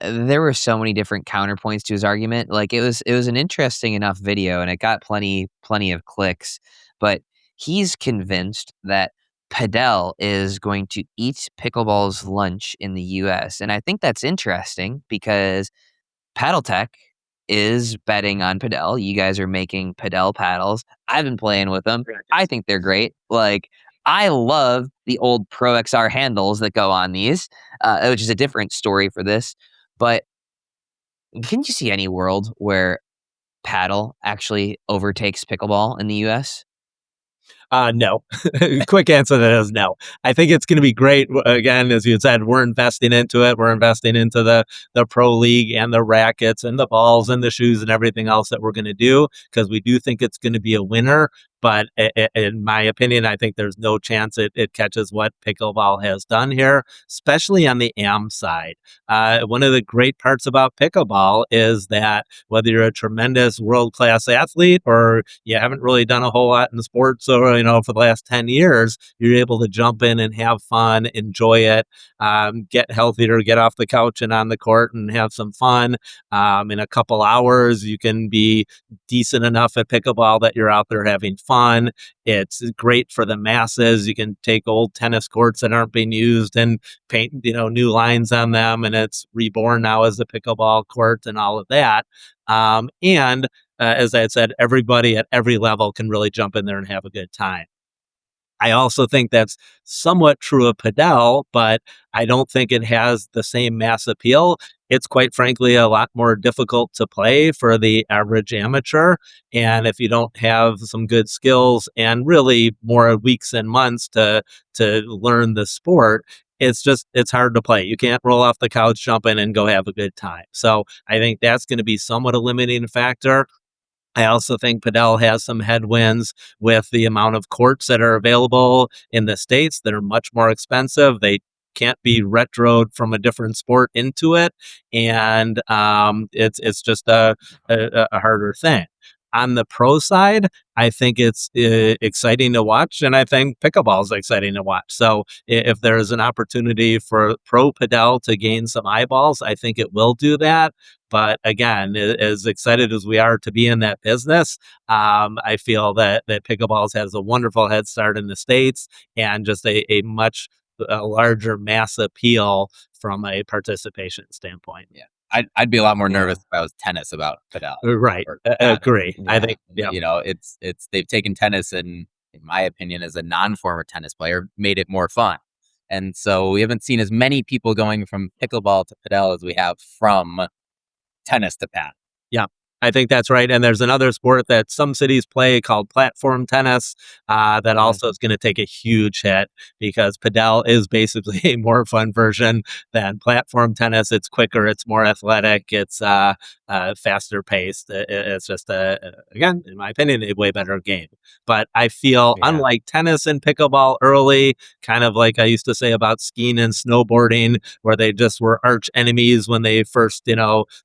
there were so many different counterpoints to his argument. Like it was an interesting enough video and it got plenty of clicks, but he's convinced that Padel is going to eat pickleball's lunch in the US. And I think that's interesting because Paddletek is betting on Padel. You guys are making Padel paddles. I've been playing with them. I think they're great. Like, I love the old Pro XR handles that go on these, which is a different story for this. But can you see any world where Paddle actually overtakes pickleball in the US? No. Quick answer to that is no. I think it's going to be great. Again, as you said, we're investing into it. We're investing into the pro league and the rackets and the balls and the shoes and everything else that we're going to do because we do think it's going to be a winner. But in my opinion, I think there's no chance it catches what pickleball has done here, especially on the AM side. One of the great parts about pickleball is that whether you're a tremendous world-class athlete or you haven't really done a whole lot in sports or, for the last 10 years, you're able to jump in and have fun, enjoy it, get healthier, get off the couch and on the court and have some fun. In a couple hours, you can be decent enough at pickleball that you're out there having fun. It's great for the masses. You can take old tennis courts that aren't being used and paint, new lines on them, and it's reborn now as a pickleball court and all of that. And as I had said, everybody at every level can really jump in there and have a good time. I also think that's somewhat true of Padel, but I don't think it has the same mass appeal. It's quite frankly a lot more difficult to play for the average amateur. And if you don't have some good skills and really more weeks and months to learn the sport, it's hard to play. You can't roll off the couch, jump in, and go have a good time. So I think that's going to be somewhat a limiting factor. I also think Padel has some headwinds with the amount of courts that are available in the States that are much more expensive. They can't be retroed from a different sport into it, and it's just a harder thing. On the pro side, I think it's exciting to watch, and I think pickleball is exciting to watch. So if there is an opportunity for pro Padel to gain some eyeballs, I think it will do that. But again, as excited as we are to be in that business, I feel that pickleball has a wonderful head start in the States and just a much larger mass appeal from a participation standpoint. Yeah. I'd be a lot more nervous if I was tennis about Padel. Right. Agree. Yeah. I think, it's they've taken tennis and, in my opinion, as a non-former tennis player, made it more fun. And so we haven't seen as many people going from pickleball to Padel as we have from tennis to pad. Yeah, I think that's right. And there's another sport that some cities play called platform tennis that also is going to take a huge hit because Padel is basically a more fun version than platform tennis. It's quicker, it's more athletic, it's faster paced. It's just, again, in my opinion, a way better game. But I feel unlike tennis and pickleball early, kind of like I used to say about skiing and snowboarding, where they just were arch enemies when they first,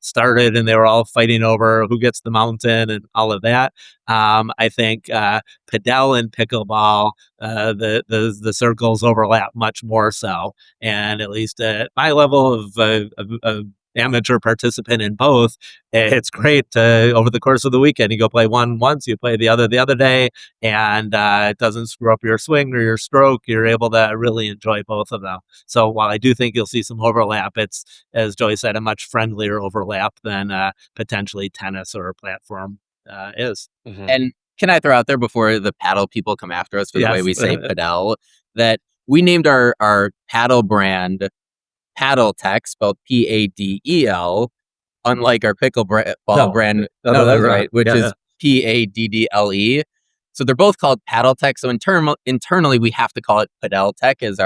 started and they were all fighting over who gets the mountain and all of that. I think Padel and pickleball, the circles overlap much more so. And at least at my level of amateur participant in both, it's great over the course of the weekend. You go play one once, you play the other day, and it doesn't screw up your swing or your stroke. You're able to really enjoy both of them. So while I do think you'll see some overlap, it's, as Joey said, a much friendlier overlap than potentially tennis or platform. is. And can I throw out there before the paddle people come after us for the way Yes. we say Padel, that we named our paddle brand Paddletek, spelled Padel, unlike our pickleball brand. No, that's right, which is Paddle. So they're both called Paddletek. So internally, we have to call it Paddletek as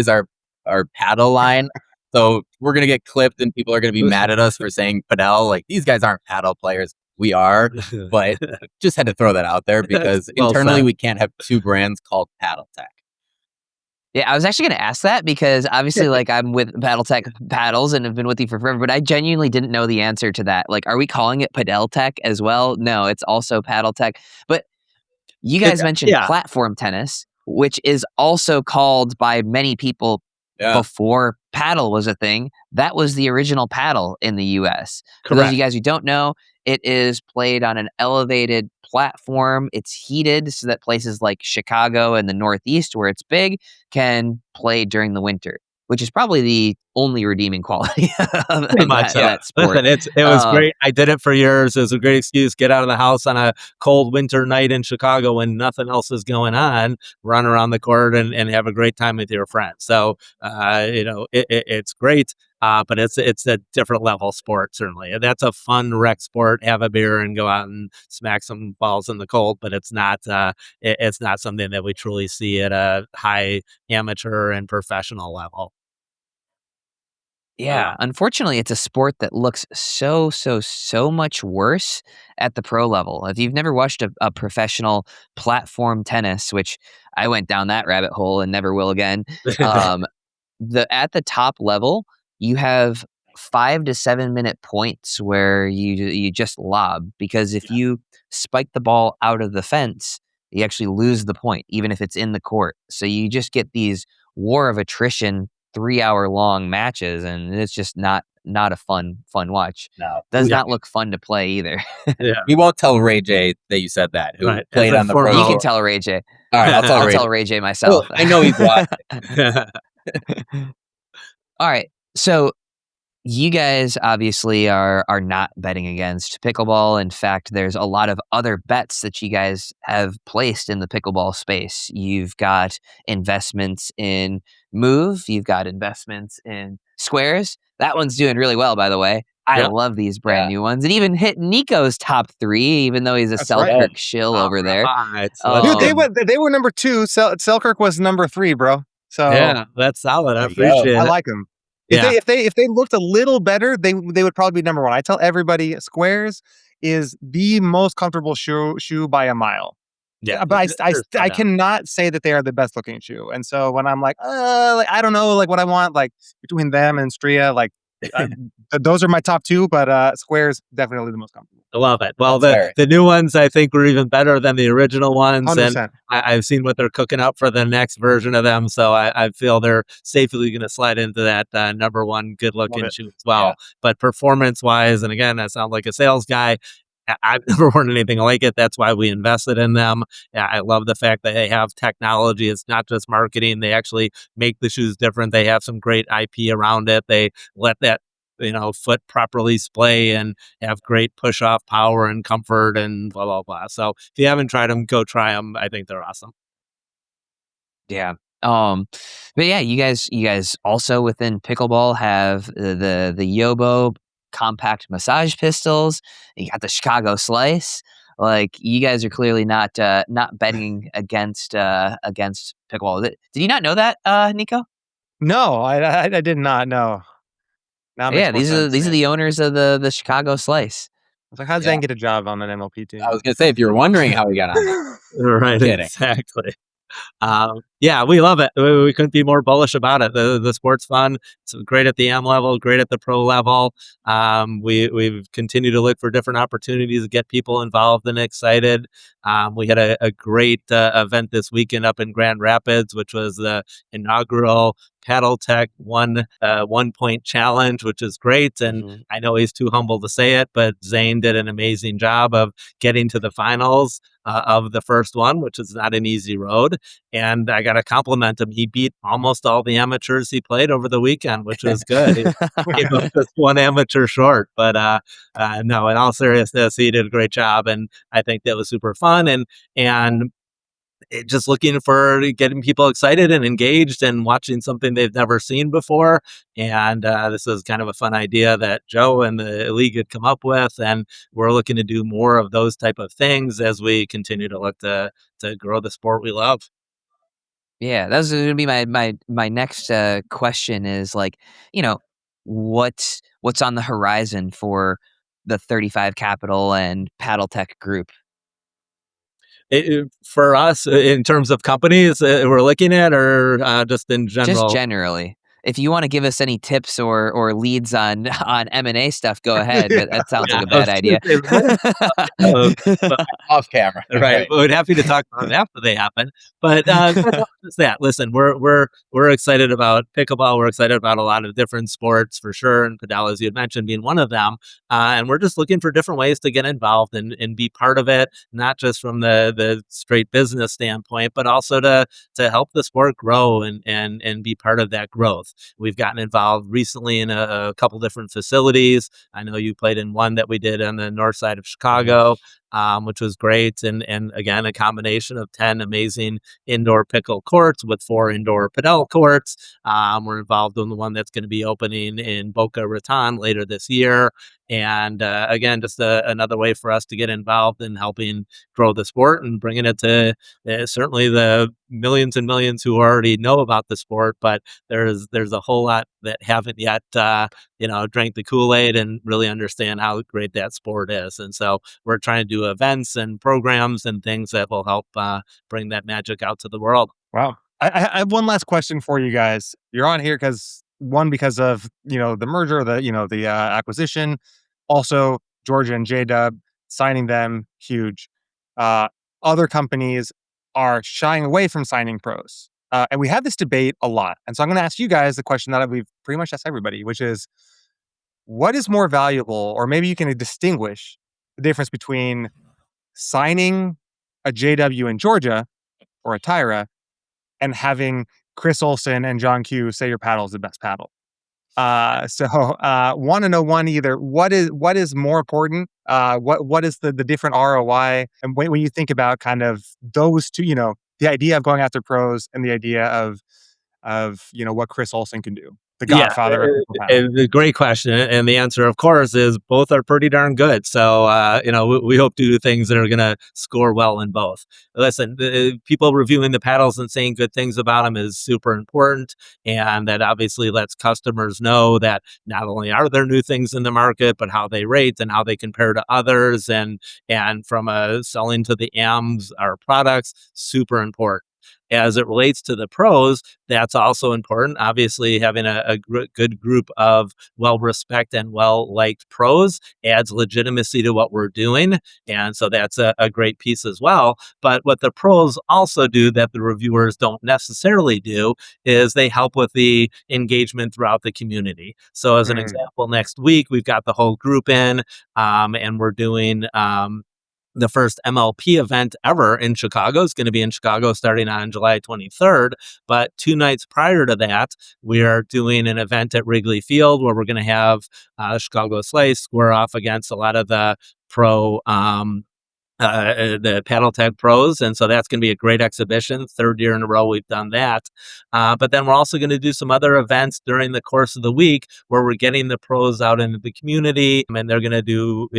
our paddle line. So we're gonna get clipped, and people are gonna be mad at us for saying Padel. Like, these guys aren't paddle players. We are, but just had to throw that out there because Well internally said. we can't have two brands called Paddletek. Yeah, I was actually going to ask that because obviously, like, I'm with Paddletek Paddles and have been with you for forever, but I genuinely didn't know the answer to that. Like, are we calling it Padeltek as well? No, it's also Paddletek. But you guys mentioned platform tennis, which is also called by many people before paddle was a thing. That was the original paddle in the US. For those of you guys who don't know, it is played on an elevated platform. It's heated so that places like Chicago and the Northeast, where it's big, can play during the winter, which is probably the only redeeming quality of that sport. Listen, it was great. I did it for years. It was a great excuse. Get out of the house on a cold winter night in Chicago when nothing else is going on. Run around the court and have a great time with your friends. So, it's great. But it's a different level sport, certainly. That's a fun rec sport. Have a beer and go out and smack some balls in the cold. But it's not something that we truly see at a high amateur and professional level. Yeah, unfortunately, it's a sport that looks so much worse at the pro level. If you've never watched a professional platform tennis, which I went down that rabbit hole and never will again, at the top level, you have 5 to 7 minute points where you just lob, because if you spike the ball out of the fence, you actually lose the point, even if it's in the court. So you just get these war of attrition 3-hour long matches, and it's just not a fun watch. No, does not look fun to play either. We won't tell Ray J that you said that. Who played on the pro? You can tell Ray J. All right, I'll tell Ray J myself. Well, I know he's watching. All right, so you guys obviously are not betting against pickleball. In fact, there's a lot of other bets that you guys have placed in the pickleball space. You've got investments in Move. You've got investments in Squares. That one's doing really well, by the way. I love these brand new ones. And even hit Nico's top 3, even though he's a Selkirk shill over there. Dude, they were number 2. Selkirk was number 3, bro. So yeah, that's solid. I appreciate it. I like them. If they looked a little better, they would probably be number 1. I tell everybody, Squares is the most comfortable shoe by a mile. Yeah, but I cannot say that they are the best looking shoe. And so when I'm like, I don't know, like what I want, like between them and Stria, like those are my top 2, but Squares definitely the most comfortable. I love it. Well, the new ones I think were even better than the original ones, 100%. and I've seen what they're cooking up for the next version of them. So I feel they're safely going to slide into that number 1 good looking shoe as well. Yeah. But performance wise, and again, I sound like a sales guy. I've never worn anything like it. That's why we invested in them. I love the fact that they have technology. It's not just marketing. They actually make the shoes different. They have some great IP around it. They let that foot properly splay and have great push off power and comfort and blah blah blah. So if you haven't tried them, go try them. I think they're awesome. Yeah. But yeah, you guys also within pickleball have the Yobo compact massage pistols. You got the Chicago Slice. Like, you guys are clearly not betting against pickleball. Did you not know that, Nico? No, I did not know. Yeah, these are the owners of the Chicago Slice. I was like, how'd Zane get a job on an MLP team? I was gonna say, if you're wondering how he got on, right? Exactly. Yeah, we love it. We couldn't be more bullish about it. The sport's fun. It's great at the M level, great at the pro level. We've continued to look for different opportunities to get people involved and excited. We had a great event this weekend up in Grand Rapids, which was the inaugural Paddletek One Point challenge, which is great. And I know he's too humble to say it, but Zane did an amazing job of getting to the finals of the first one, which is not an easy road. And I got to compliment him. He beat almost all the amateurs he played over the weekend, which was good. He came up just one amateur short. But no, in all seriousness, he did a great job. And I think that was super fun. And just looking for getting people excited and engaged and watching something they've never seen before. And this is kind of a fun idea that Joe and the league had come up with. And we're looking to do more of those type of things as we continue to look to grow the sport we love. Yeah, that was going to be my next question is like, what's on the horizon for the 35 Capital and Paddletech group? For us, in terms of companies we're looking at, or just in general? Just generally. If you want to give us any tips or leads on M&A stuff, go ahead. But that sounds like a bad idea. Off camera, right? We're happy to talk about them after they happen. But just that. Listen, we're excited about pickleball. We're excited about a lot of different sports for sure, and Padel, as you had mentioned, being one of them. And we're just looking for different ways to get involved and be part of it, not just from the straight business standpoint, but also to help the sport grow and be part of that growth. We've gotten involved recently in a couple different facilities. I know you played in one that we did on the north side of Chicago, which was great. And again, a combination of 10 amazing indoor PIKKL courts with 4 indoor Padel courts. We're involved in the one that's going to be opening in Boca Raton later this year. And again, just another way for us to get involved in helping grow the sport and bringing it to certainly the millions and millions who already know about the sport, but there's a whole lot that haven't yet drank the Kool-Aid and really understand how great that sport is. And so we're trying to do events and programs and things that will help bring that magic out to the world. Wow. I have one last question for you guys. You're on here because of the merger, the acquisition, also Jorja and J-Dub signing them, huge. Other companies are shying away from signing pros, and we have this debate a lot. And so I'm going to ask you guys the question that we've pretty much asked everybody, which is, what is more valuable, or maybe you can distinguish the difference between signing a JW in Georgia or a Tyra and having Chris Olsen and John Q say your paddle is the best paddle. So want to know either what is more important? What is the different ROI? And when you think about kind of those two, the idea of going after pros and the idea of what Chris Olsen can do, the godfather of paddle. A great question, and the answer, of course, is both are pretty darn good. So we hope to do things that are going to score well in both. Listen, people reviewing the paddles and saying good things about them is super important, and that obviously lets customers know that not only are there new things in the market, but how they rate and how they compare to others, and from selling to the AMs, our products, super important. As it relates to the pros, that's also important. Obviously, having a good group of well-respected and well-liked pros adds legitimacy to what we're doing. And so that's a great piece as well. But what the pros also do that the reviewers don't necessarily do is they help with the engagement throughout the community. So as an example, next week, we've got the whole group in, and we're doing the first MLP event ever in Chicago. Is going to be in Chicago starting on July 23rd. But 2 nights prior to that, we are doing an event at Wrigley Field where we're going to have Chicago Slice square off against a lot of the pro the Paddletech pros. And so that's going to be a great exhibition. 3rd year in a row we've done that. But then we're also going to do some other events during the course of the week where we're getting the pros out into the community, and they're going to do,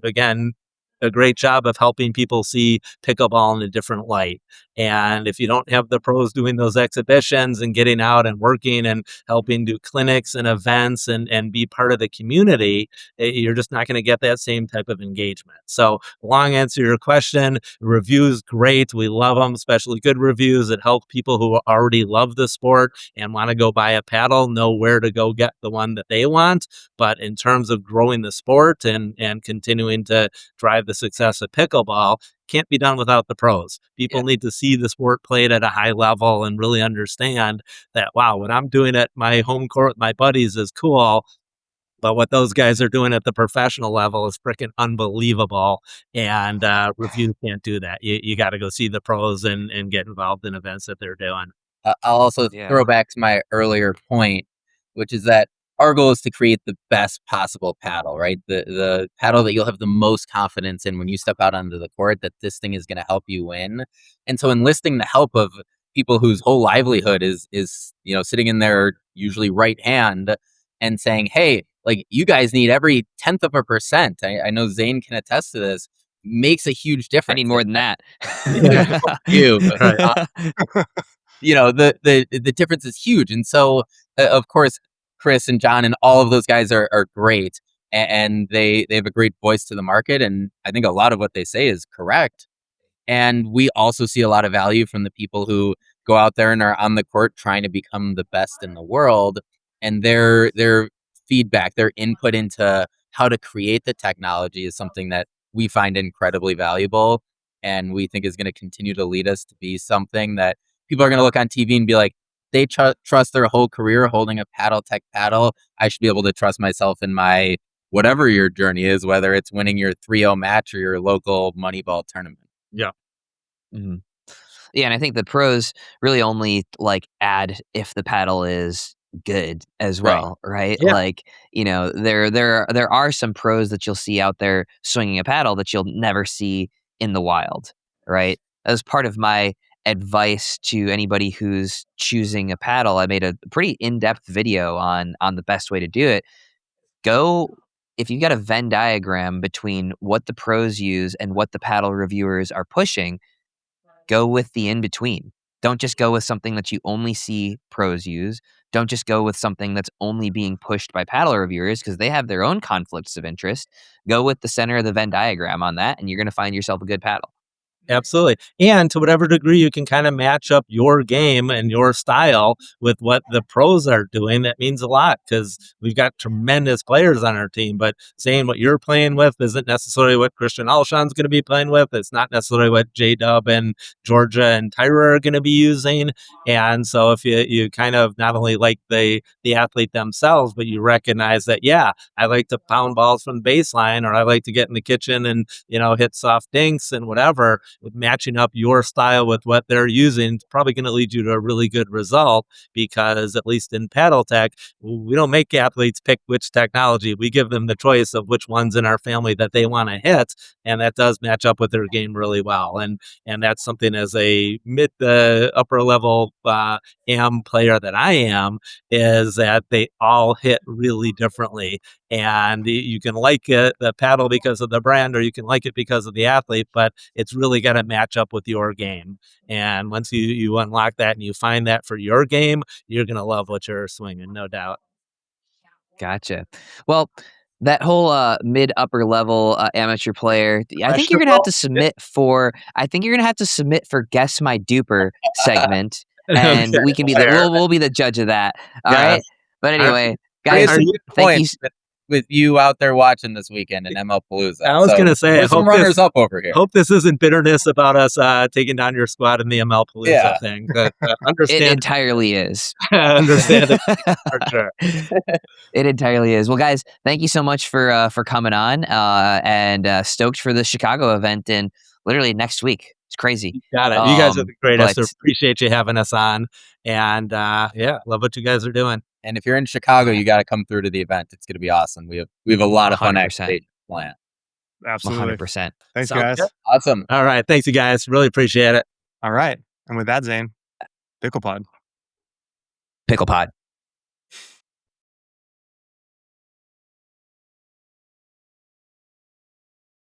again, a great job of helping people see pickleball in a different light. And if you don't have the pros doing those exhibitions and getting out and working and helping do clinics and events and be part of the community, you're just not going to get that same type of engagement. So long answer to your question, reviews, great. We love them, especially good reviews that help people who already love the sport and want to go buy a paddle know where to go get the one that they want. But in terms of growing the sport and continuing to drive the success of pickleball, can't be done without the pros. People need to see the sport played at a high level and really understand that, wow, what I'm doing at my home court with my buddies is cool, but what those guys are doing at the professional level is freaking unbelievable. And reviews can't do that. You got to go see the pros and get involved in events that they're doing. I'll also throw back to my earlier point, which is that our goal is to create the best possible paddle, right? The paddle that you'll have the most confidence in when you step out onto the court, that this thing is going to help you win. And so enlisting the help of people whose whole livelihood is sitting in their usually right hand and saying, hey, like, you guys need every 1/10%. I know Zane can attest to this. Makes a huge difference. I need more than that. You, the difference is huge. And so, of course, Chris and John and all of those guys are great, and they have a great voice to the market. And I think a lot of what they say is correct. And we also see a lot of value from the people who go out there and are on the court trying to become the best in the world. And their feedback, their input into how to create the technology is something that we find incredibly valuable, and we think is going to continue to lead us to be something that people are going to look on TV and be like, they trust their whole career holding a Paddletek paddle. I should be able to trust myself in my whatever your journey is, whether it's winning your 3-0 match or your local Moneyball tournament. Yeah. Mm-hmm. Yeah, and I think the pros really only add if the paddle is good as well, right? Yeah. Like, there are some pros that you'll see out there swinging a paddle that you'll never see in the wild, right? As part of my advice to anybody who's choosing a paddle, I made a pretty in-depth video on the best way to do it. If you've got a Venn diagram between what the pros use and what the paddle reviewers are pushing, go with the in-between. Don't just go with something that you only see pros use. Don't just go with something that's only being pushed by paddle reviewers, because they have their own conflicts of interest. Go with the center of the Venn diagram on that, and you're going to find yourself a good paddle. Absolutely. And to whatever degree you can kind of match up your game and your style with what the pros are doing, that means a lot, because we've got tremendous players on our team. But saying what you're playing with isn't necessarily what Christian Alshon's going to be playing with. It's not necessarily what J-Dub and Jorja and Tyra are going to be using. And so if you kind of not only like the athlete themselves, but you recognize that, yeah, I like to pound balls from the baseline, or I like to get in the kitchen and, hit soft dinks and whatever, with matching up your style with what they're using, it's probably going to lead you to a really good result, because at least in Paddletek, we don't make athletes pick which technology. We give them the choice of which ones in our family that they want to hit, and that does match up with their game really well. And that's something, as a mid upper level AM player that I am, is that they all hit really differently. And you can like the paddle because of the brand, or you can like it because of the athlete, but it's really got to match up with your game. And once you unlock that and you find that for your game, you're going to love what you're swinging, no doubt. Gotcha. Well, that whole mid upper level amateur player, I think you're gonna have to submit for. I think you're gonna have to submit for Guess My Duper segment, and Okay, we can be we'll be the judge of that. All Yeah. right. But anyway, guys, Raise a good thank point you. with you out there watching this weekend in MLPalooza. I was going to say, I there's some hope runners up over here. hope this isn't bitterness about us taking down your squad in the MLPalooza thing. But It understand, entirely is. understand it for sure. It entirely is. Well, guys, thank you so much for coming on, and stoked for the Chicago event in literally next week. It's crazy. Got it. You guys are the greatest. but- Appreciate you having us on. And love what you guys are doing. And if you're in Chicago, you got to come through to the event. It's going to be awesome. We have a lot of fun 100%. activities planned. Absolutely. 100%. Thanks, Sounds guys. good. Awesome. All right. Thanks, you guys. Really appreciate it. All right. And with that, Zane, PicklePod. PicklePod.